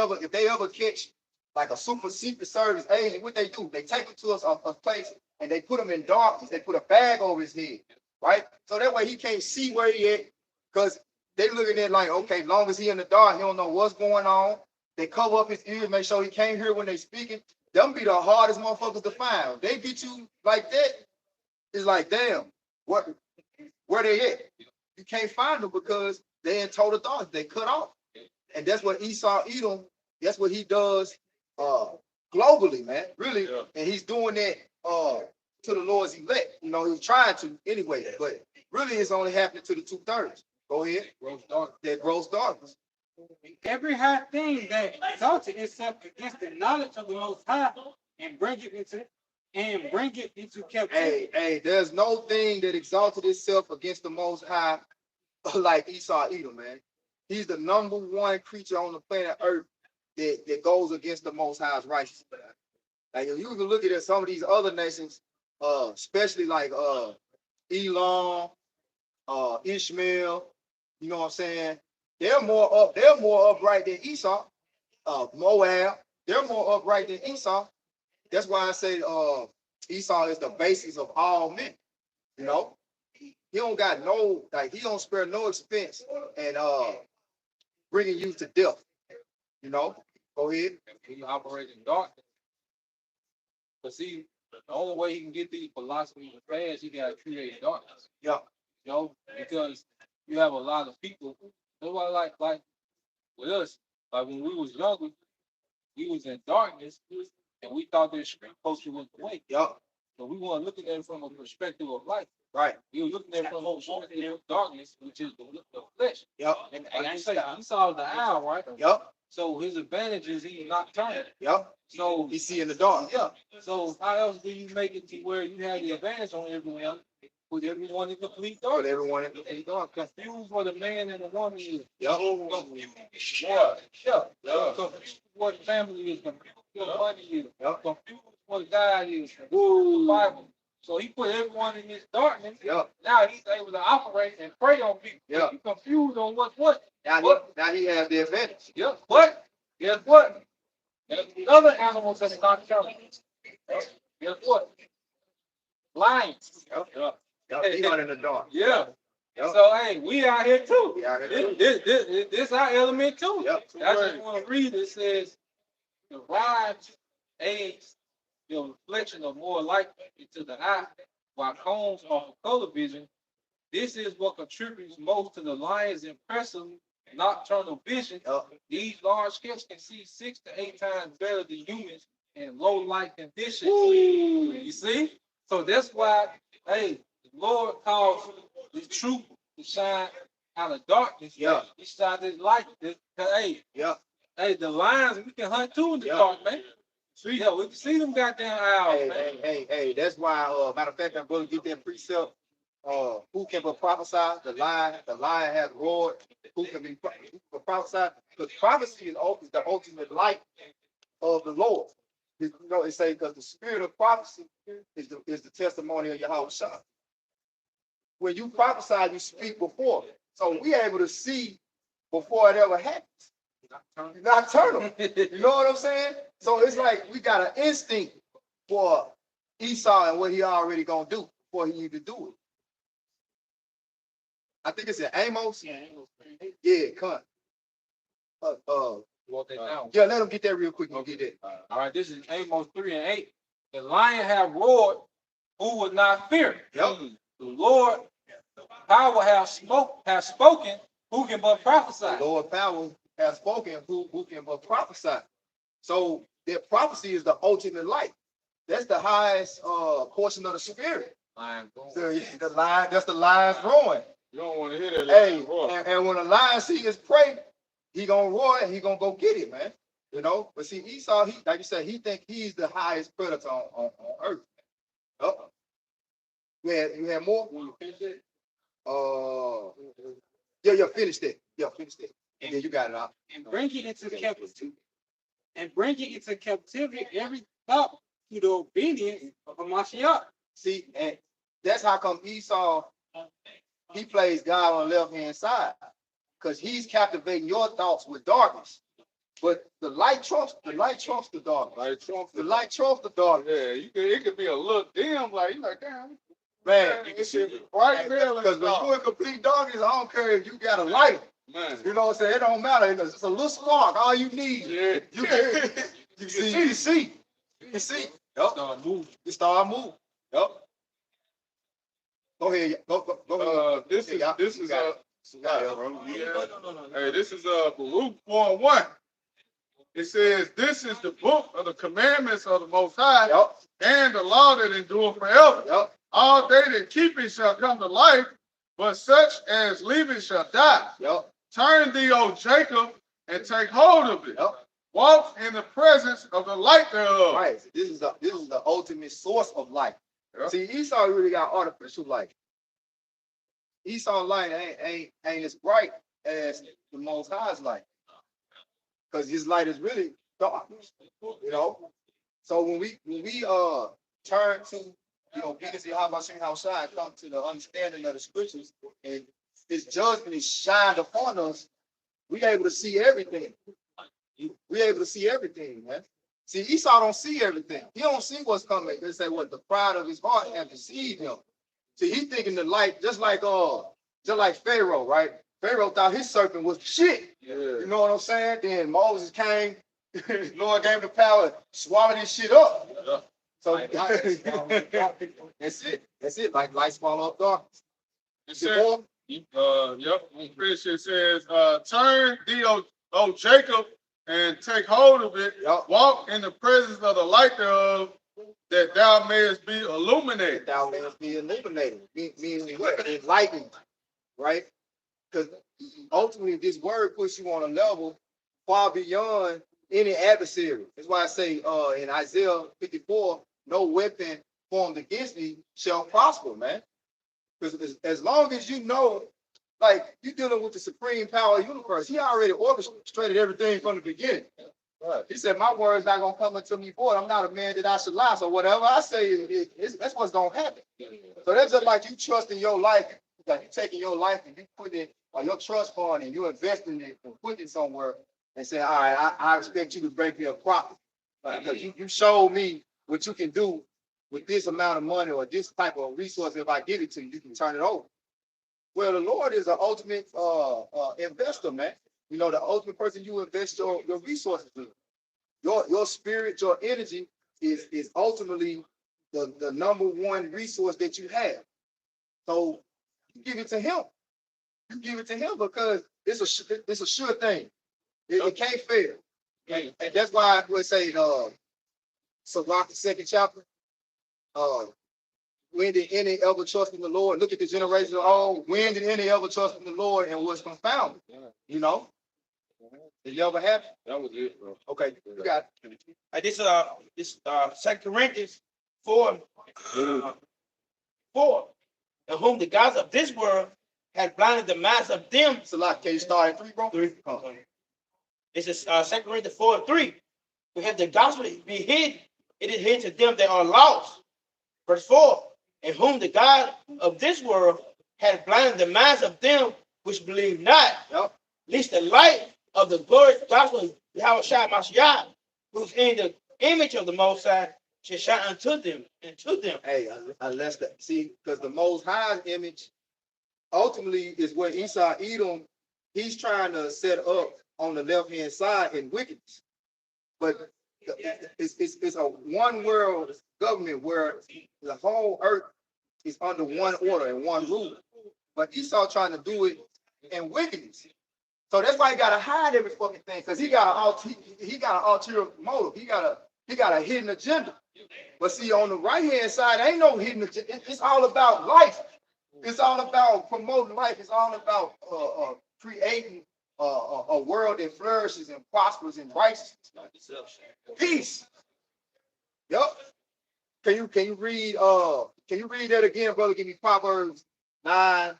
ever catch like a super secret service agent, what they do? They take him to a place and they put him in darkness. They put a bag over his head, right? So that way he can't see where he at, because they looking at like, okay, as long as he in the dark, he don't know what's going on. They cover up his ears, make sure he can't hear when they speaking. Them be the hardest motherfuckers to find. They get you like that. It's like, damn, where they at? You can't find them because they in total darkness. They cut off. And that's what Esau Edom, that's what he does globally, man. Really. Yeah. And he's doing that to the Lord's elect. You know, he was trying to anyway, but really it's only happening to the 2/3. Go ahead. That gross darkness. Every high thing that exalted itself against the knowledge of the Most High and bring it into captivity. Hey, there's no thing that exalted itself against the Most High like Esau Edom, man. He's the number one creature on the planet Earth that goes against the Most High's righteousness. Like, if you can look at some of these other nations, especially like Elam, Ishmael, you know what I'm saying? They're more upright than Esau. Moab, they're more upright than Esau. That's why I say Esau is the basis of all men. You know, he don't got no, like, he don't spare no expense and bringing you to death. You know, go ahead. He operates in darkness. But see, the only way he can get these philosophies to pass, he got to create darkness. Yeah. You know, because you have a lot of people. Nobody like with us. Like when we was younger, we was in darkness, and we thought that street culture was the way. Yeah. So we weren't looking at it from a perspective of life. Right. We were looking at it from a perspective of darkness, which is the flesh. Yep. And like you say, he saw the owl, right? Yep. So his advantage is he's not turning. Yep. So He see in the dark. yeah. So how else do you make it to where you have the advantage on everyone? Put everyone in complete Put darkness. everyone in the dark. Confused what the man and the woman is. Yep. Yeah. Confused what family is. Confused what money is. Yep. Confused what God is. The Bible. So he put everyone in this darkness. Yep. Now he's able to operate and pray on people. Yeah. He's confused on what's what. Now he has the advantage. Yeah. But guess what? There's other animals that are not counted. Guess what? Lions. Yep. Yep. He not in the dark. Yeah. Yep. So hey, we out here too. We out here too. This our element too. Yep. I just want to read. It says the rise aids the reflection of more light into the eye, while cones are for color vision. This is what contributes most to the lion's impressive nocturnal vision. Yep. These large cats can see 6 to 8 times better than humans in low light conditions. You see? So that's why, hey, the Lord calls the truth to shine out of darkness. Yeah. He shines his light. Hey, Yeah. hey, the lions, we can hunt too in the Yeah. dark, man. Yeah, we can see them goddamn owls, man. Hey, that's why, matter of fact, I'm going to get that precept. Who can but prophesy? The lion has roared. Who can prophesy? Because prophecy is the ultimate light of the Lord. You know, it says because the spirit of prophecy is the testimony of Yahweh Shah. When you prophesy, you speak before. So we are able to see before it ever happens. Nocturnal. You know what I'm saying? So it's like we got an instinct for Esau and what he already gonna do before he even do it. I think it's in Amos. Yeah, cut. Want that down? Yeah, let him get that real quick. We'll get that. All right, this is Amos 3:8. The lion have roared, who would not fear? Yep. The Lord power have spoken, who can but prophesy? The Lord power has spoken, who can but prophesy. So that prophecy is the ultimate light. That's the highest portion of the spirit. Lion boom. So the lion, that's the lion's roaring. You don't want to hear that. Hey, and when a lion see his prey, he gonna roar and he gonna go get it, man. You know, but see, Esau, he, like you said, he think he's the highest predator on earth. Oh, you had more? Yeah, finish that. Yeah, finish that. And then you got it out. And bring it into captivity. and bringing into captivity every thought to the obedience of a Mashiach. See, and that's how come Esau, he plays God on the left-hand side. Because he's captivating your thoughts with darkness. But the light trumps the darkness. The light trumps the darkness. Yeah, it could be a little dim, like you like, damn, Man, it should be right there. because when you're in complete darkness, I don't care if you got a light. Man, You know what I'm saying? It don't matter. It's a little spark. All you need. yeah, You see. Yup. Start moving. You start moving. Yup. Go ahead. Go ahead. This is Yeah, this you is got it. bro. No. hey, this is Baruch 4:1. It says, "This is the book of the commandments of the Most High, Yup. and the law that endure forever. Yup. All they that keep it shall come to life, but such as leave it shall die. Yup. Turn thee, O Jacob, and take hold of it. Yup. Walk in the presence of the light thereof." Right. This is the ultimate source of life. Yep. See, Esau really got artificial light. Esau's light ain't as bright as the Most High's light, because his light is really dark. You know. So when we turn to obedience to how come to the understanding of the scriptures, and his judgment is shined upon us, we able to see everything. We able to see everything, man. See, Esau don't see everything. He don't see what's coming. They say what the pride of his heart have deceived him. See, he thinking the light, just like Pharaoh, right? Pharaoh thought his serpent was shit. Yeah. You know what I'm saying? Then Moses came, Lord gave him the power, swallowed his shit up. Yeah. So that's it. Like light swallow up darkness. It See, says, boy? yep, in Finish it says, "Turn thee, O Jacob, and take hold of it. Yup. Walk in the presence of the light thereof, that thou mayest be illuminated." Thou mayest be illuminated, meaning what? Enlightened, right? Because ultimately, this word puts you on a level far beyond any adversary. That's why I say in Isaiah 54, no weapon formed against me shall prosper, man. Because as long as you know, like you're dealing with the supreme power of the universe, he already orchestrated everything from the beginning. Right. He said, my word's not going to come unto me void. I'm not a man that I should lie. So whatever I say, that's what's going to happen. So that's just like you trusting your life, like you taking your life and you put it on your trust fund and you investing it and putting it somewhere and saying, all right, I expect you to break me a profit. Because you showed me what you can do with this amount of money or this type of resource. If I give it to you, you can turn it over. Well, the Lord is an ultimate investor, man. You know, the ultimate person you invest your resources in. Your spirit, your energy is ultimately the number one resource that you have. So you give it to him. You give it to him because it's a sure thing. It can't fail. And that's why I would say, Sirach, the 2nd chapter, when did any ever trust in the Lord? Look at the generation of old. When did any ever trust in the Lord and was confounded? You know? Did you ever happen? That was it, bro. Okay, you got it. This 2 Corinthians 4, 4, in whom the gods of this world had blinded the minds of them. It's a lot. Can you start at 3, bro? 3. This is 2 Corinthians 4:3. We have the gospel be hid. It is hid to them that are lost. Verse 4. In whom the God of this world had blinded the minds of them which believe not. Yep. Lest the light of the glorious gospel of Yahushua Mashiach, who's in the image of the Most High, should shine unto them and to them. Hey, unless because the Most High's image ultimately is what Esau Edom, he's trying to set up on the left-hand side in wickedness. But it's a one world government where the whole earth is under one order and one rule. But Esau trying to do it in wickedness. So that's why he gotta hide every fucking thing, because he got an ulterior motive. He got a hidden agenda. But see, on the right-hand side, ain't no hidden agenda. It's all about life. It's all about promoting life. It's all about creating a world that flourishes and prospers and righteousness. Peace. Yep. Can you read that again, brother? Give me Proverbs 9,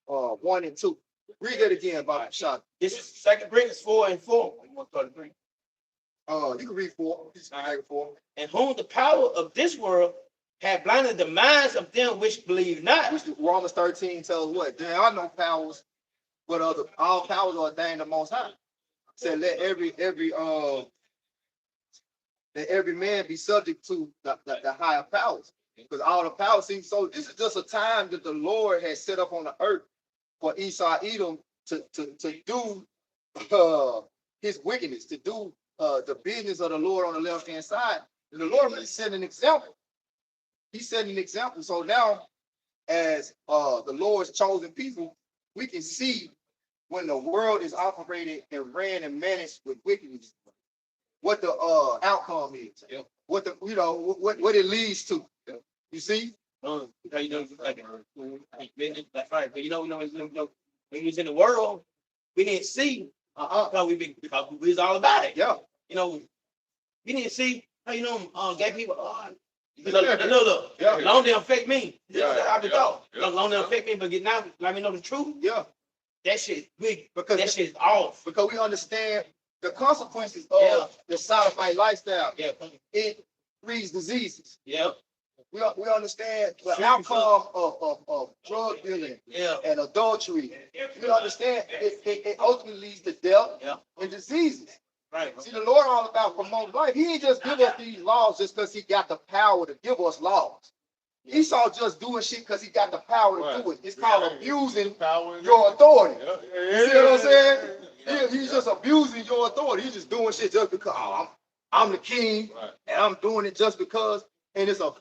1 and 2. Read that again, Bob Shot. This is 2 Corinthians 4:4. You can read 4. All right, 4. And whom the power of this world have blinded the minds of them which believe not. Which Romans 13 tells us what? There are no powers, but all powers are ordained the Most High. Said let every man be subject to the higher powers, because all the powers seem so. This is just a time that the Lord has set up on the earth for Esau Edom to do his wickedness, to do the business of the Lord on the left hand side. And the Lord really set an example. He set an example. So now, as the Lord's chosen people, we can see when the world is operated and ran and managed with wickedness, what the outcome is. Yep. What the what it leads to. Yep. You see? That's right. But when we was in the world, we didn't see because we was all about it. Yeah. We didn't see how gay people look. Yeah. Long they affect me. Yeah. How to go. Long they affect me, but get now let me know the truth. Yeah. That shit big. Because That shit's off. Because we understand the consequences of the sodomite lifestyle. Yeah. It breeds diseases. Yeah. We understand the outcome of drug dealing and adultery. We understand it ultimately leads to death and diseases. Right. See, the Lord all about promoting life. He ain't just give us these laws just because he got the power to give us laws. Esau just doing shit because he got the power to do it. It's called abusing your authority. You see what I'm saying? He's just abusing your authority. He's just doing shit just because I'm the king and I'm doing it just because. And it's a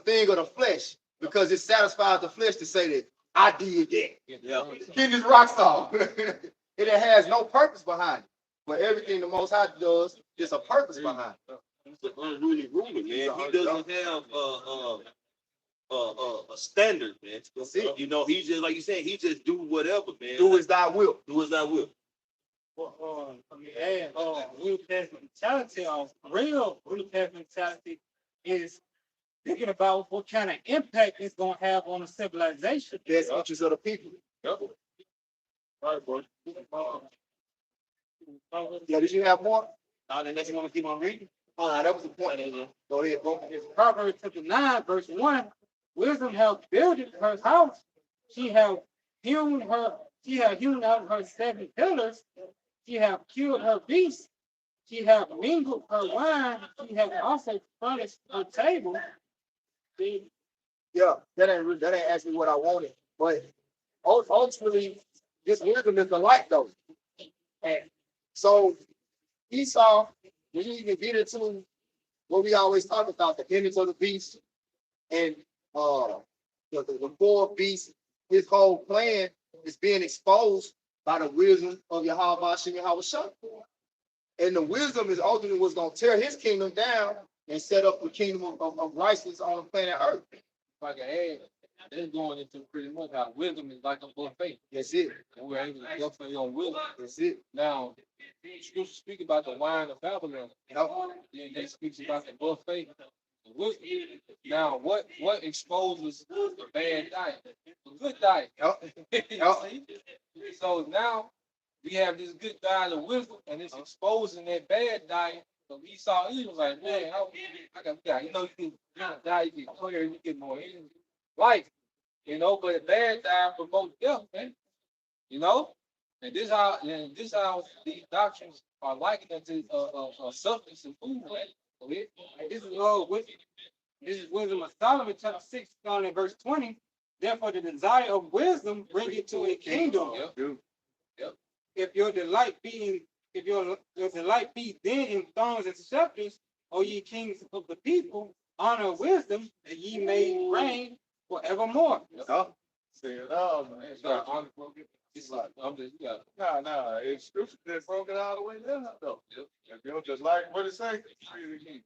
thing of the flesh because it satisfies the flesh to say that I did that. Yeah. King is rock star. It has no purpose behind it. But everything the Most High does, there's a purpose behind it. He's an unruly ruler, man. He doesn't have a standard, man. That's it. He's just like you said. He just do whatever, man. Do as thy will. Do as thy will. Real mentality of real mentality is thinking about what kind of impact it's going to have on a civilization. Best interest of the people. Yep. Right, boy. Yeah, did you have more? Unless you want to keep on reading. That was the point. Go ahead, bro. It's Proverbs chapter 9, verse 1. Wisdom hath builded her house. She have hewn out her 7 pillars. She have cured her beasts. She have mingled her wine. She have also furnished her table. Yeah, that ain't actually what I wanted. But ultimately, this wisdom is the light, though. And so Esau, we didn't even get into what we always talk about, the image of the beast and the 4 beasts. His whole plan is being exposed by the wisdom of Yahweh Shah. And the wisdom is ultimately what's going to tear his kingdom down and set up the kingdom of righteousness on the planet Earth. Like I add, that's going into pretty much how wisdom is like a buffet. That's it. And we're able to buffet on wisdom. That's it. Now, scripture speak about the wine of Babylon. Then they speaks about the buffet. Now, what exposes the bad diet? The good diet. So now we have this good diet of wisdom, and it's exposing that bad diet. So Esau, he was like, man, I got, you can die, you get clear, you get more life, but a bad diet promotes death, man. And this how these doctrines are likened to substance and food, man. And this is wisdom of Solomon, chapter 6, starting at verse 20. Therefore, the desire of wisdom bring it to a kingdom. Yep. If your delight be then in thrones and scepters, O ye kings of the people, honor wisdom, that ye may reign forevermore. Say it all, man. It's scripture that broke it all the way down, though. If you don't just like what it say, read it again.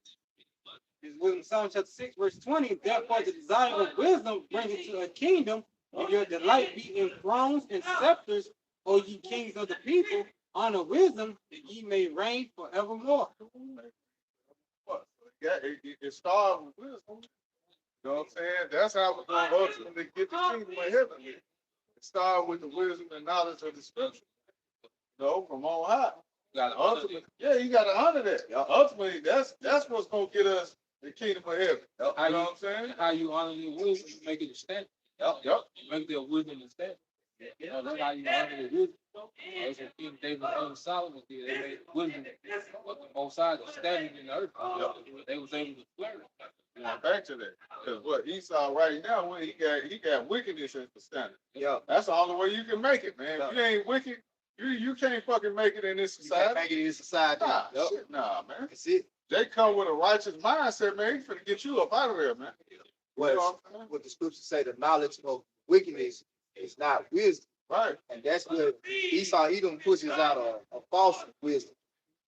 It's wisdom, Psalm chapter 6, verse 20. Therefore, the desire of wisdom bring it to a kingdom. If your delight be in thrones and scepters, O ye kings of the people, honor wisdom, that ye may reign forevermore. Yeah, it started with wisdom. You know what I'm saying? That's how we're going to ultimately get the kingdom of heaven. It started with the wisdom and knowledge of the scripture. From on high. Got Ultimately, yeah, you gotta honor that. Ultimately, that's what's gonna get us the kingdom of heaven. You know what I'm saying? how you honor your wisdom, you make it a standard. Yep. You make their wisdom a standard. That's how you honor the wisdom. That's what King David and Solomon did. They made wisdom what the most high the standard in the earth. They was able to flourish. Going back to that, because what Esau right now, when he got wickedness as the standard. Yeah. That's the only way you can make it, man. If you ain't wicked, you can't fucking make it in this You can't society. make it in society. Nah, Yep. shit, nah, man. That's it. They come with a righteous mindset, man. He's finna get you up out of there, man. You know what I'm saying? What the scriptures say, the knowledge of wickedness is not wisdom. Right. And that's where Esau Edom pushes out a false wisdom.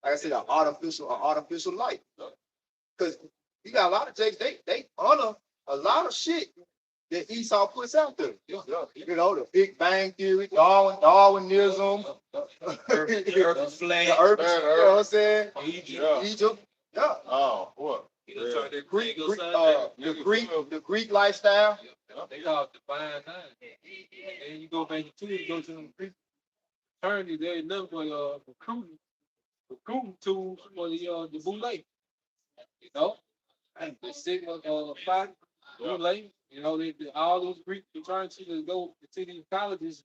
Like I said, an artificial light. Because you got a lot of jakes, they honor a lot of shit that Esau puts out there. You know, the Big Bang Theory, Darwinism, the Earth is flat. you know what I'm saying? Egypt. Yeah. Oh, what? The Greek lifestyle. They call it divine nine. And you go back to you go to them Greek attorneys, there ain't nothing but recruiting tools for the bootleg. You know? And the Sigma Phi, bootleg, you know, all those Greek attorneys that go to these colleges,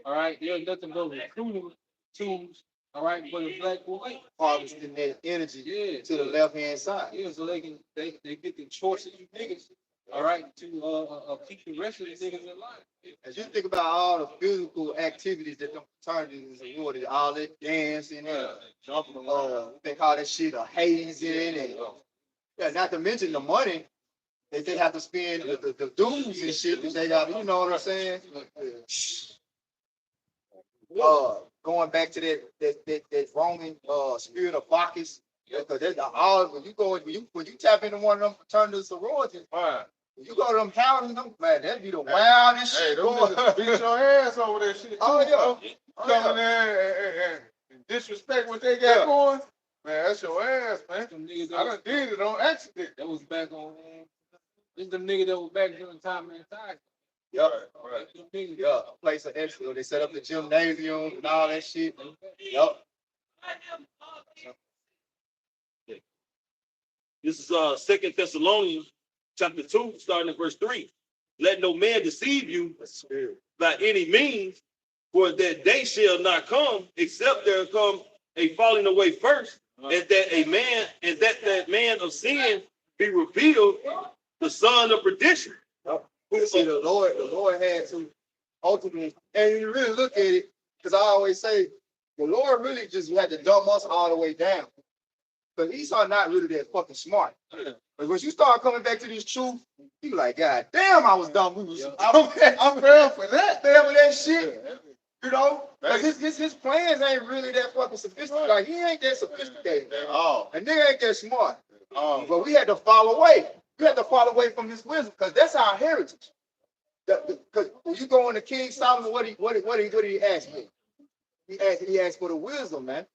all right, they're nothing but recruiting tools, all right, for the black bootleg. Harvesting that energy to the left hand side. Yeah, so they get the choice of you niggas, all right, to keep the rest of the niggas in line. As you think about all the physical activities that them fraternities awarded, all that dancing and they call that shit a hazing and not to mention the money that they have to spend the dues and shit that they got, you know what I'm saying? Going back to that Roman spirit of Bacchus, because that's all when you tap into one of them fraternity sororities, when you go to them houses, man, that'd be the wildest Hey, shit. them niggas beat your ass over that shit. Oh, too, yeah. bro. Come in there and disrespect what they got going. Man, that's your ass, man. I done did it on accident. That was back on. This the nigga that was back during time and time. Yeah, right. Yeah, a place of excellence. They set up the gymnasium and all that shit. Yep. This is 2 Thessalonians chapter 2, starting at verse 3. Let no man deceive you by any means, for that day shall not come, except there come a falling away first, and that man of sin be revealed, the son of perdition. See, the Lord had to ultimately, and you really look at it, because I always say, the Lord really just had to dumb us all the way down. But Esau not really that fucking smart. But when you start coming back to this truth, you like, God damn, I was dumb. I'm fair for that. Fair for that shit. You know? Because his plans ain't really that fucking sophisticated. Like, he ain't that sophisticated. Oh. And nigga ain't that smart. Oh. But we had to fall away. We had to fall away from his wisdom, because that's our heritage. Because when you go into King Solomon, what did he ask me? He asked for the wisdom, man.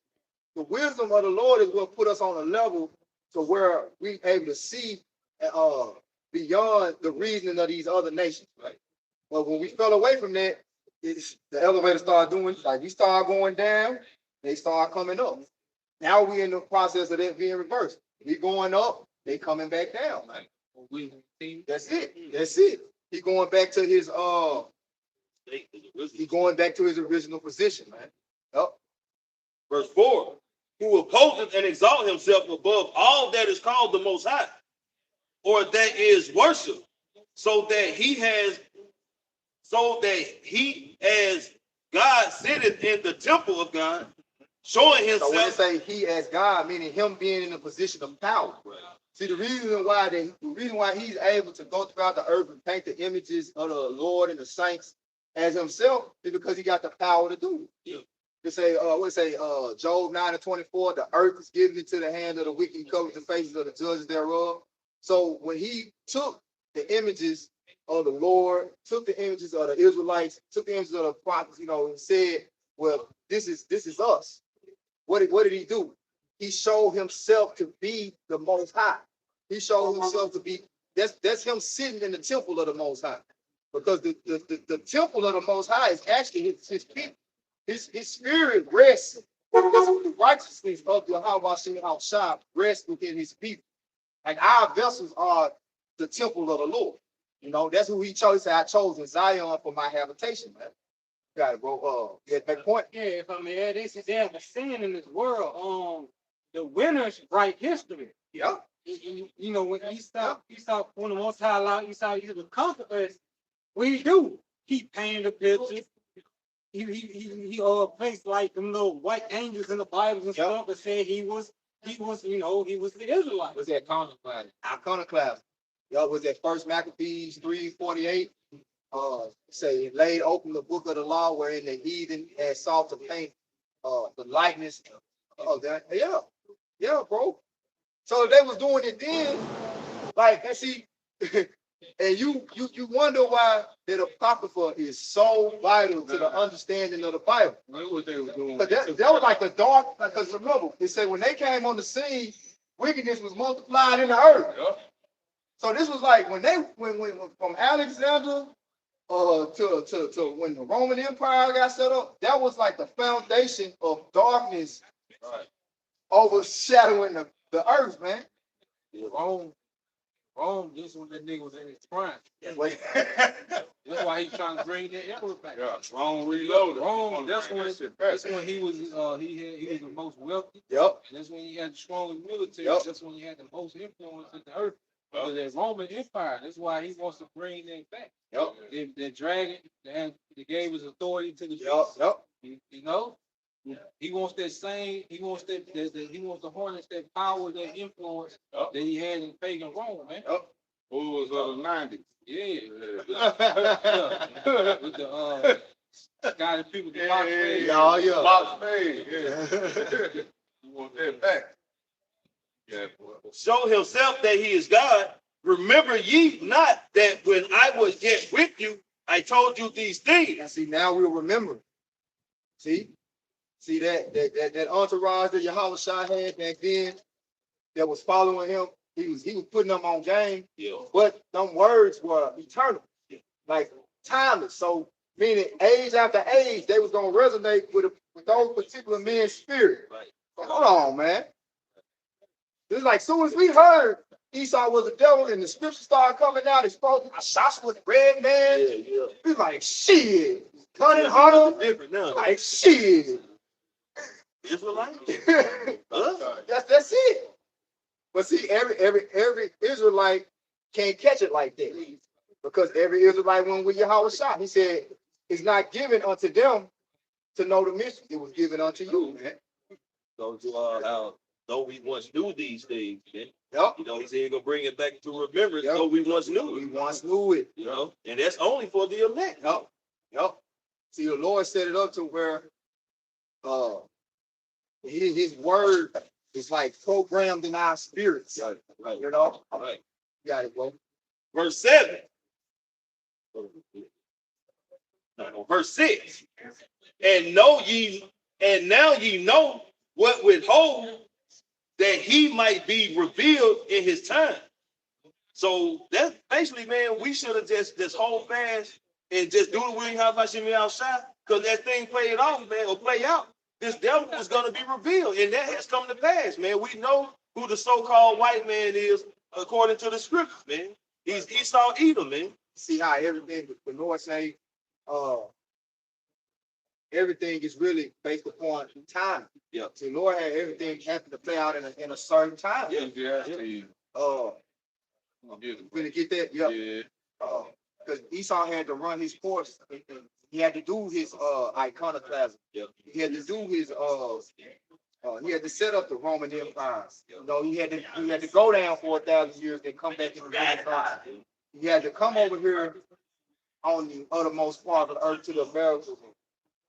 The wisdom of the Lord is what put us on a level to where we able to see beyond the reasoning of these other nations. Right? But when we fell away from that, the elevator started doing, like, we started going down, they start coming up. Now we in the process of that being reversed. We going up, they coming back down. Man. That's it. He going back to his original position, man. Yep. Verse 4. Who opposes and exalts himself above all that is called the Most High, or that is worship, so that he as God sitteth in the temple of God, showing himself. So when they say he as God, meaning him being in a position of power. Right. See, the reason why he's able to go throughout the earth and paint the images of the Lord and the saints as himself is because he got the power to do it. Yeah. To say, Job 9:24, the earth is given into the hand of the wicked and covers the faces of the judges thereof. So when he took the images of the Lord, took the images of the Israelites, took the images of the prophets, and said, well, this is us. What did he do? He showed himself to be the Most High. He showed himself to be, that's him sitting in the temple of the Most High. Because the temple of the Most High is actually his people. His spirit rests The righteousness of Yahweh Shah rests within his people. Like our vessels are the temple of the Lord. You know, that's who he chose. He said, I chose in Zion for my habitation, man. Got it, bro. Get that point. Yeah, if I may add, they said there's a sin in this world. The winners write history. Yeah. You know, when Esau, when the Most High allowed Esau to conquer us, what he do? He painted the pictures. He placed like them little white angels in the Bibles and stuff, and said he was the Israelite. Was that iconoclasm? Iconoclasm. Was that First Maccabees 3:48? Say laid open the book of the law wherein the heathen had sought to paint the likeness of that. Yeah, bro. So they was doing it then, like, and see, and you wonder why that Apocrypha is so vital to the understanding of the Bible. What they were doing. But that was like a dark, because remember, it said when they came on the scene, wickedness was multiplied in the earth. Yeah. So this was like when from Alexander to when the Roman Empire got set up, that was like the foundation of darkness overshadowing the earth, man. Rome, this when that nigga was in his prime. That's why he's trying to bring that emperor back. Yeah, Rome reloaded. Rome, that's when he was he was the most wealthy. Yep. And that's when he had the strongest military. Yep. That's when he had the most influence in the earth. Because that Roman Empire, that's why he wants to bring that back. Yep. That dragon, they gave his authority to the Yep. you know? He wants that same, he wants to harness that power, that influence that he had in pagan Rome, man. Who was of the 90s? Yeah. With the guy that people can box fade. Box fade, yeah. You want that back. Yeah, boy. Show himself that he is God. Remember ye not that when I was yet with you, I told you these things. And see, now we'll remember. See that entourage that Yahweh Shah had back then that was following him. He was putting them on game. Yeah. But them words were eternal, like timeless. So meaning age after age, they was gonna resonate with those particular men's spirit. Right. Hold on, man. It's like soon as we heard Esau was a devil and the scripture started coming out, exposing Joshua the red man. Yeah. We like shit. Hunting hunter. Different now. Like shit. Israelite? That's it. But see, every Israelite can't catch it like that. Because every Israelite went with Yahweh Shah. He said, it's not given unto them to know the mystery. It was given unto you, man. So to how though we once knew these things, man. Yep. You know, he said he's gonna bring it back to remembrance, Yep. though we once knew We it. once knew it. You know, and that's only for the elect. Yep. See, the Lord set it up to where his word is like programmed in our spirits. Right. You know? Right. Got it, bro. Verse 7. No, verse 6. And now ye know what withhold that he might be revealed in his time. So that's basically, man, we should have just hold fast and just do the will how much me outside, because that thing played off, man, or play out. This devil was going to be revealed, and that has come to pass, man. We know who the so-called white man is according to the scriptures, man. He's Esau Edom, man. See how everything the Lord say, everything is really based upon time. Yeah. See, the Lord had everything happen to play out in a certain time. Yeah. Gonna get that? Yep. Yeah. Because Esau had to run his course. He had to do his iconoclasm. Yep. He had to do his he had to set up the Roman Empire. You know, he had to go down for 1,000 years and come back in the Renaissance. He had to come over here on the uttermost part of the earth to the Americas.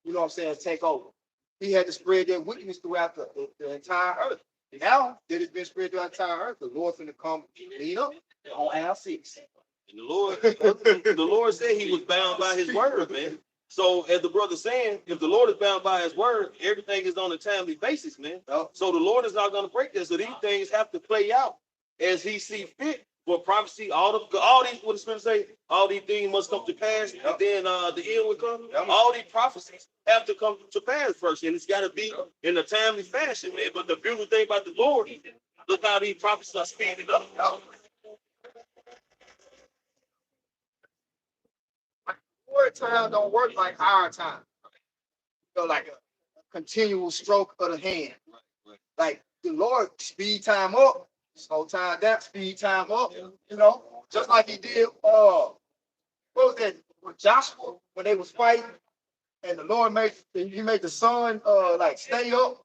You know what I'm saying? Take over. He had to spread that wickedness throughout the entire earth. Now that it's been spread throughout the entire earth, the Lord's going to come lead up on aisle 6. And the Lord said he was bound by his word, man. So as the brother saying, if the Lord is bound by his word, everything is on a timely basis, man. Yep. So the Lord is not going to break this. So these things have to play out as he see fit for prophecy, all these, what the Spirit say, all these things must come to pass, and then the end will come. All these prophecies have to come to pass first, and it's got to be in a timely fashion, man. But the beautiful thing about the Lord, look how these prophecies are speeding up. Lord time don't work like our time. You know, like a continual stroke of the hand. Like the Lord speed time up, slow time down, speed time up. You know, just like he did. What was that with Joshua when they was fighting, and the Lord made the sun like stay up.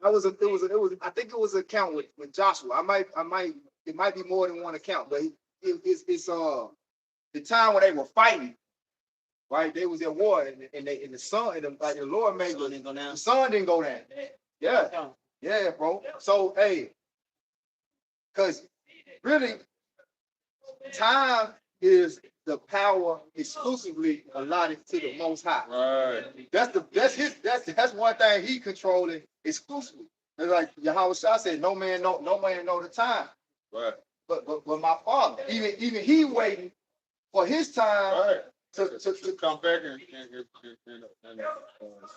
I think it was an account with Joshua. It might be more than one account, but it's the time when they were fighting, right? They was at war, and the sun, like the Lord made the sun didn't go down. Yeah, bro. So hey, because really, time is the power exclusively allotted to the Most High. Right. That's one thing he controlling exclusively. It's like Yahweh Shah said, no man know the time. Right. But my Father, even he waiting for his time Right. to come back and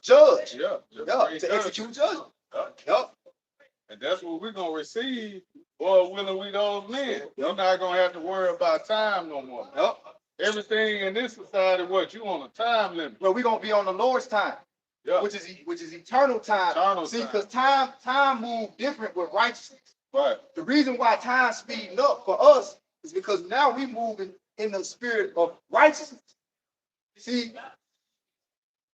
judge. Yeah. To execute judgment. Yep. And that's what we're gonna receive, or when we don't live. You're not gonna have to worry about time no more. Yep. Everything in this society, what you on a time limit? Well, we're gonna be on the Lord's time. Yeah. Which is eternal time. See, because time moves different with righteousness. Right. The reason why time speeding up for us is because now we moving in the spirit of righteousness. See,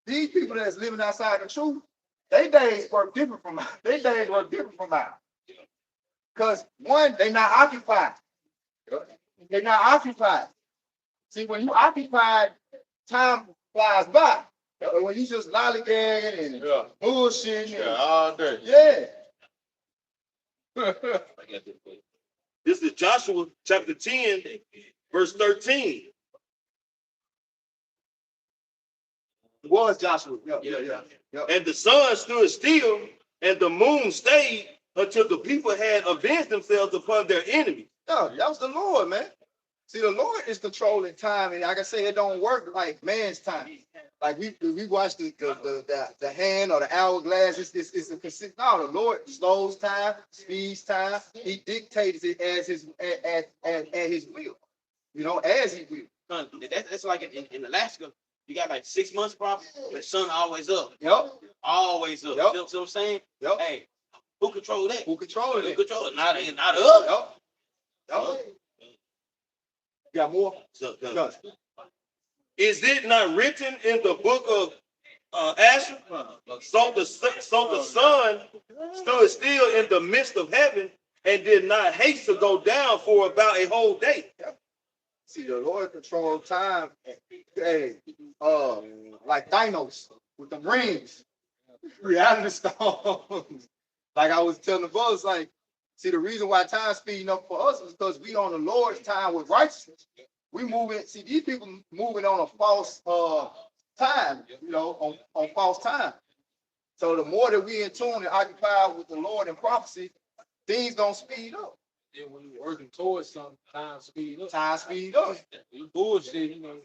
these people that's living outside the truth, their days work different from ours. Because one, they're not occupied. They're not occupied. See, when you occupied, time flies by. When you just lollygagging and bullshitting, all day. Yeah. This is Joshua chapter 10, verse 13. It was Joshua. Yeah. And the sun stood still, and the moon stayed until the people had avenged themselves upon their enemies. No, that was the Lord, man. See, the Lord is controlling time, and like I say, it don't work like man's time. Like we watch the hand or the hourglass. It's a consistent. No, the Lord slows time, speeds time. He dictates it as his will. You know, as he will. That's like in Alaska. You got like 6 months probably, but the sun always up. Yep. Always up. Yep. You know what I'm saying? Yep. Hey, who control that? Who controls it? Who control it? Not us. Yep. Got more? No. Is it not written in the book of Asher? So the sun stood still in the midst of heaven and did not haste to go down for about a whole day. See, the Lord controls time. Hey, like Thanos with the rings, reality stones. Like I was telling the brothers, like, see, the reason why time speeding up for us is because we on the Lord's time with righteousness. We moving. See, these people moving on a false time. You know, on false time. So the more that we in tune and occupied with the Lord and prophecy, things gonna speed up. Then when you're working towards something, time speed up. Time speed up. You bullshit, you know.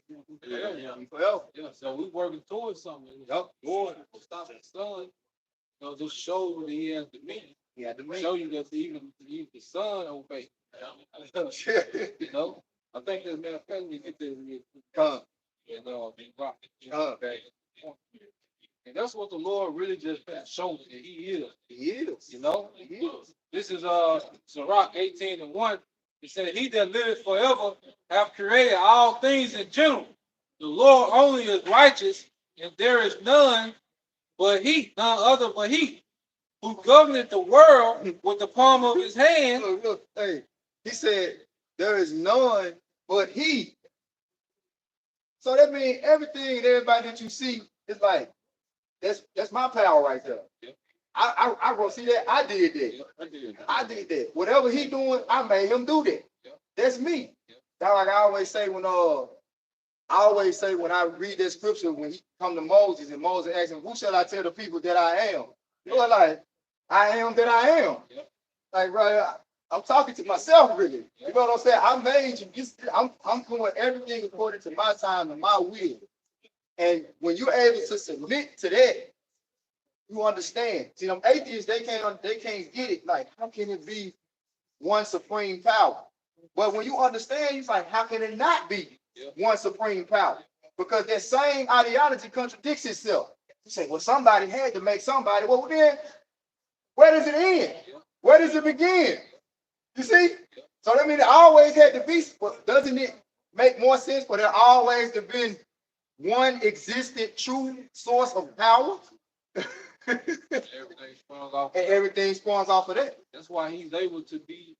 Well, Yeah, so we working towards something. Yep. Lord, stop the sun. You know, just show what he has to mean. he had to make. Show you that even the sun obey. You know, I think as a matter of fact, we get there, rock. And that's what the Lord really just showed that he is. He is. You know? He is. This is Sirach 18:1. It said, he that liveth forever hath created all things in general. The Lord only is righteous, and there is none other but he, who governeth the world with the palm of his hand. Look, hey, he said, there is none but he. So that means everything and everybody that you see is like, that's my power right there. I wrote, see that? I did that. I did that. Whatever he doing, I made him do that. That's me. That's like I always say when I read that scripture, when he come to Moses and Moses asks him, who shall I tell the people that I am? You're like, I am that I am. Like, right, I'm talking to myself, really. You know what I'm saying? I made you. I'm doing everything according to my time and my will. And when you're able to submit to that, you understand. See, them atheists, they can't get it. Like, how can it be one supreme power? But when you understand, it's like, how can it not be one supreme power? Because that same ideology contradicts itself. You say, well, somebody had to make somebody. Well, then, where does it end? Where does it begin? You see? So that means it always had to be. But doesn't it make more sense for there always to be one existent true source of power? Everything sprung off. And everything spawns off of that. That's why he's able to be.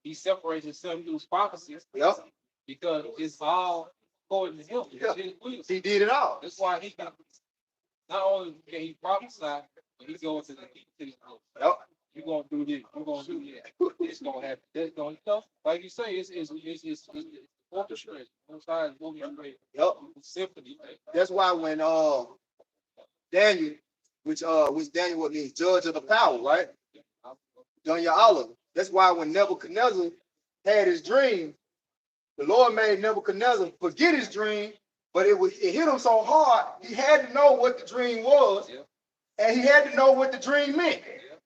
He separates himself from those prophecies. Yep. Because it's all according to him. Yeah. His will. He did it all. That's why he can. Not only can he prophesy, but he goes to the details. Yep. You're gonna do this. You're gonna do that. It's gonna happen. That's gonna stuff. Like you say, it's orchestrated. Both sides orchestrated. Yep. Symphony. That's why when Daniel, which Daniel what means judge of the power, right? Daniel Oliver. That's why when Nebuchadnezzar had his dream, the Lord made Nebuchadnezzar forget his dream, but it hit him so hard, he had to know what the dream was, and he had to know what the dream meant.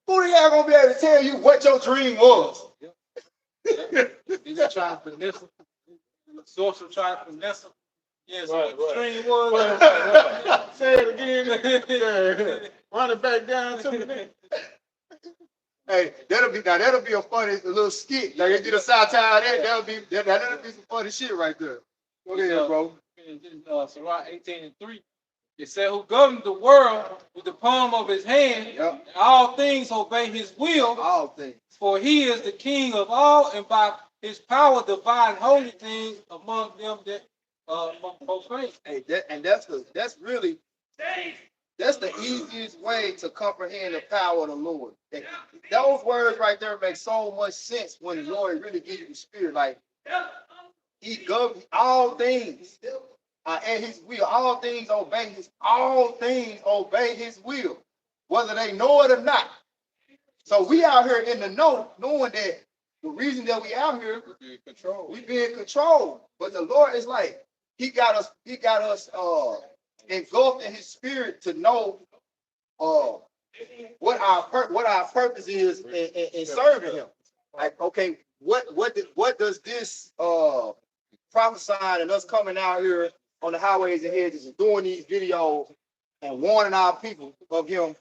Who the hell gonna be able to tell you what your dream was? He's trying to finesse him. Sorcerer trying to finesse him. Yes, what the dream was. Say it again. Run it back down to me. Hey, that'll be a funny little skit. Like if you did a satire of that, that'll be some funny shit right there. Go ahead, bro. Sirach 18:3. It said, who governed the world with the palm of his hand, and all things obey his will. All things. For he is the king of all, and by his power divide holy things among them that profane. Hey, that's the easiest way to comprehend the power of the Lord. Those words right there make so much sense when the Lord really gives you the spirit. Like he governs all things. And his will, all things obey his will, whether they know it or not. So we out here in the know, knowing that the reason that we out here, we being controlled. But the Lord is like, he got us engulfed in his spirit to know what our purpose is in serving him. Like, okay, what does this prophesying and us coming out here on the highways and hedges and doing these videos and warning our people of him,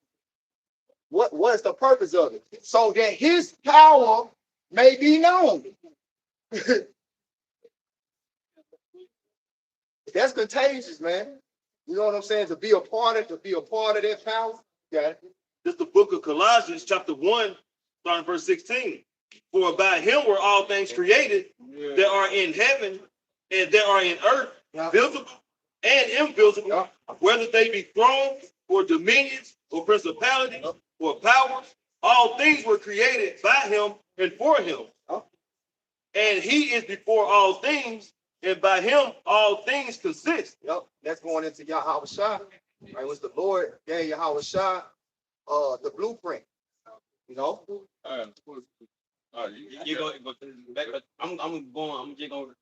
what's the purpose of it? So that his power may be known. That's contagious, man. You know what I'm saying? To be a part of that power. Yeah. This is the book of Colossians, chapter 1, starting verse 16. For by him were all things created that are in heaven and that are in earth, visible and invisible, whether they be thrones or dominions or principalities or powers, all things were created by him and for him. And he is before all things, and by him all things consist. Yep, that's going into Yahweh Shah. Right, was the Lord gave Yahweh Shah the blueprint. You know? You go back. I'm just gonna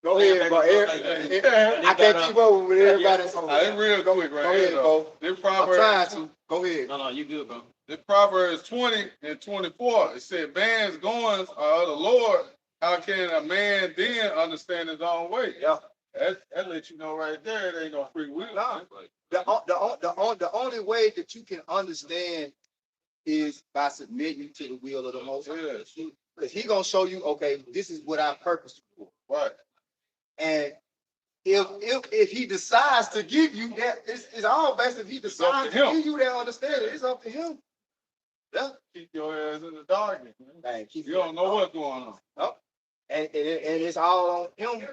go ahead, bro. I can't keep up with everybody. It's real quick, right? Go ahead, bro. This I'm Proverbs, trying to. Go ahead. No, you good, bro. this Proverbs 20 and 24. It said, man's goings are of the Lord. How can a man then understand his own way? Yeah. That lets you know right there, it ain't no free will. Nah. The only way that you can understand is by submitting to the will of the Most High. Because He's gonna show you, okay, this is what I purposed for. Right. And if he decides to give you that, it's all based if he decides to give you that understanding. It's up to him. Yeah. Keep your ass in the darkness, man. Man, You don't know what's going on. Oh. And it's all on him.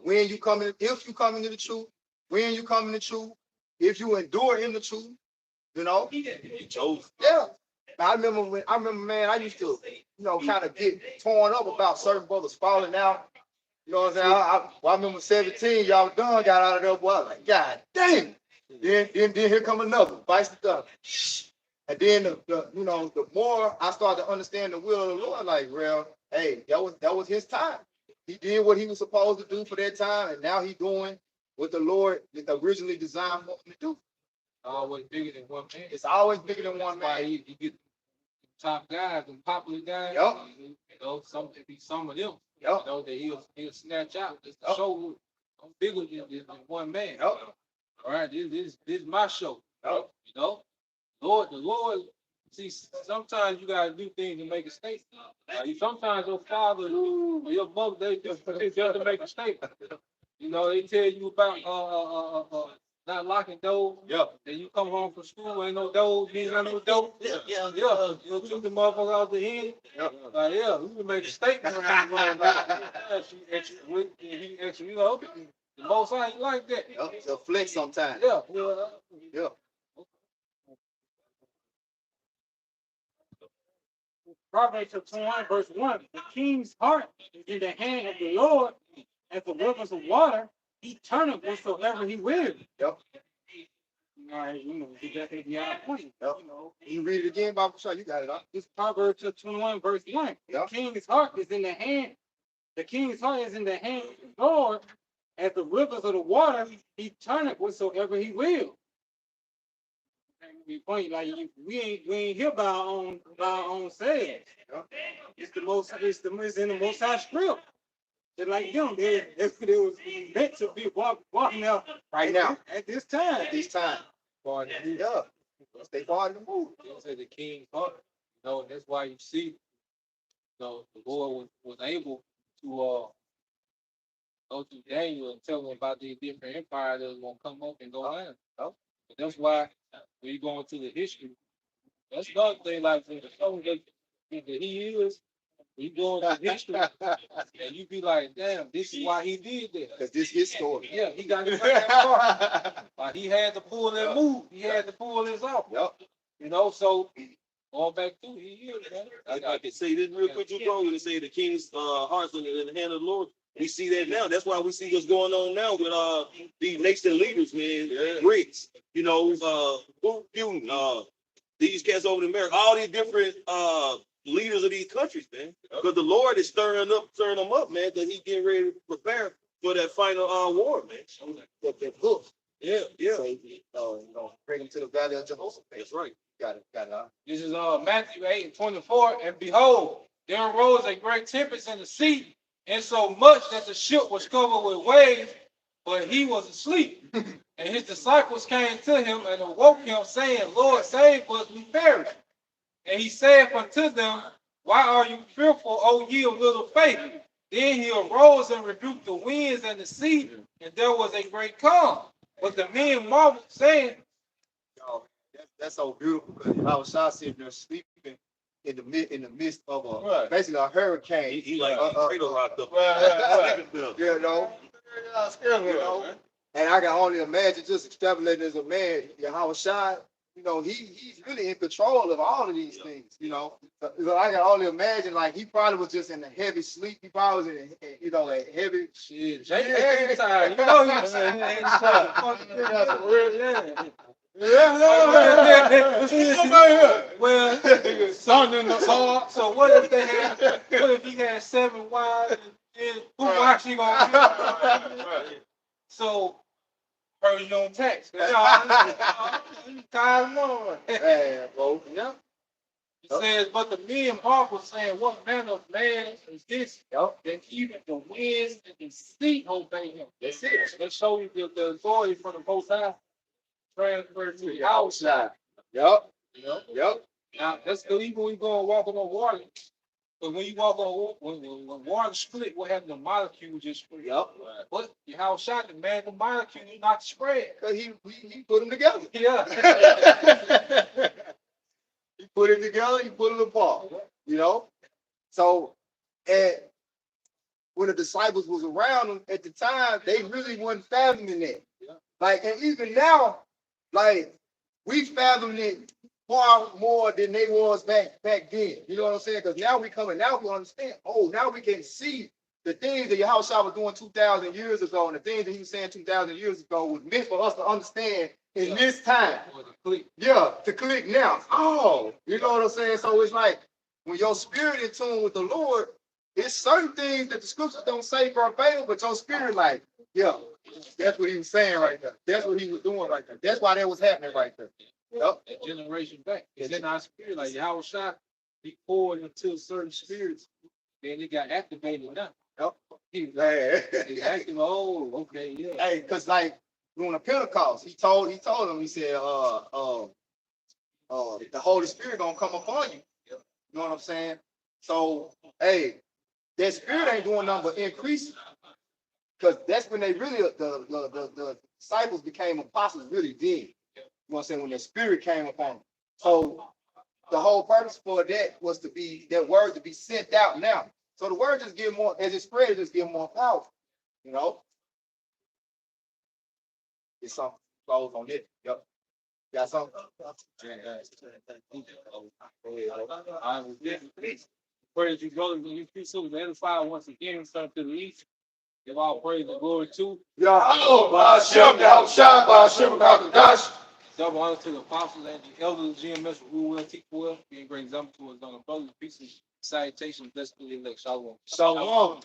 When you come in, if you come into the truth, when you come in the truth, if you endure in the truth, you know. You chose. Yeah. I remember, man, I used to, kind of get torn up about certain brothers falling out. You know what I'm saying? I remember 17, y'all done got out of there, boy. I was like, God damn. Then here come another. Vice the gun. And then the more I started to understand the will of the Lord, like, well, hey, that was his time. He did what he was supposed to do for that time, and now he's doing what the Lord originally designed for him to do. Always bigger than one man. It's always bigger than one That's why man. he get top guys and popular guys. Yep. It be some of them. Yep. That he'll snatch out just to Yep. show I'm bigger than one man. Yep. All right, this is my show. Yep. The Lord. See, sometimes you gotta do things to make a statement. Sometimes your father or your mother they just to make a statement. They tell you about not locking doors. Yep. Then you come home from school, ain't no doors, ain't no doors. Yeah. You took the motherfucker out the end. Yep. We can make a statement around the the most I ain't like that. Yep. It's a flex sometimes. Yeah. Yeah. Proverbs 21, verse 1. The king's heart is in the hand of the Lord, as the rivers of water, he turneth whatsoever he will. Yep. All right, that's point. Yep. You read it again, Bible Shaw, you got it, huh? This Proverbs 21, verse 1. Yep. The king's heart is in the hand. The king's heart is in the hand of the Lord, as the rivers of the water, he turneth whatsoever he will. We point like we ain't here by our own selves. It's in the most high script. Just like them, they was meant to be walking out Right now. at this time. At this time. Yeah. Stay far in the move. They say the king's heart. And that's why you see, the Lord was able to go to Daniel and tell him about the different empires that was gonna come up and go down. But that's why when you go into the history, that's another thing like the show that he is. You go into history and you be like, damn, this is why he did that. Because this is his story. Yeah, he got it right far. Like he had to pull that move. He had to pull this off. Yep. So going back to he is, man. I can say this real quick, bro. When they say the king's hearts in the hand of the Lord, we see that now. That's why we see what's going on now with these nation leaders, man. Brits, Putin, these cats over in America, all these different leaders of these countries, man. Because the Lord is stirring them up, man, because he's getting ready to prepare for that final war, man. That hook. Yeah. So, bring them to the valley of Jehoshaphat. That's right. Got it. This is Matthew 8:24. And behold, there arose a great tempest in the sea, and so much that the ship was covered with waves, but he was asleep. And his disciples came to him and awoke him, saying, Lord, save us, we perish. And he said unto them, why are you fearful, O ye of little faith? Then he arose and rebuked the winds and the sea, and there was a great calm. But the men marveled, saying, That's so beautiful because I was shot sitting there sleeping in the midst of basically a hurricane. He like cradle rocked up. And I can only imagine just extrapolating as a man, Yahushua, he's really in control of all of these things, So I can only imagine, like, he probably was just in a heavy sleep. He probably was in, a heavy shit. Jay tired. He was saying, well, so what if he had 7 wives and who actually gonna be? So heard you on text. It says, but the men marvel, saying, what manner of man is this? That even the winds and the sea obey him. That's it. That show you the authority from the Most High transferred to the outside. Yep. Now that's good. Even when you go and walk on water, but when you walk on when water split, what happened? The molecule just split. Yep. But you how shot the man, the molecule not spread. Because he put them together. Yeah. He put it together, he put it apart. So, and when the disciples was around them at the time, they really wasn't fathoming that. Like, and even now, like, we fathom it far more than they was back then. You know what I'm saying? Because now we understand. Oh, now we can see the things that Yahushua was doing 2,000 years ago, and the things that he was saying 2,000 years ago was meant for us to understand in this time. Or the click. Yeah, to click now. Oh, you know what I'm saying? So it's like when your spirit in tune with the Lord, it's certain things that the scriptures don't say verbatim, but your spirit like, yeah, that's what he was saying right there. That's what he was doing right there. That's why that was happening right there. Yep. That generation back. It's in our spirit. Like Yahweh shot, he poured into certain spirits, then it got activated now. Yep. He active. Oh, okay, yeah. Hey, cause like during the Pentecost, he told him, he said, the Holy Spirit gonna come upon you. You know what I'm saying? So, hey, that spirit ain't doing nothing but increasing. Because that's when they really the disciples became apostles really did. You know what I'm saying? When the spirit came upon them. So the whole purpose for that was to be that word to be sent out now. So the word just give more, as it spread, it just give more power. You know? It's something close on it. Yep. Got something? I was different. Praise you, brother. When you feel so edified once again, start to the east. Give all praise and glory to. Yeah. Oh, by Shem, thou shalt by Shem, Dash. Double honor to the apostles and the elders of GMS who will teach well, being great example to us on the brothers, peace and salutation, blessed to the elect. Shalom. Shalom.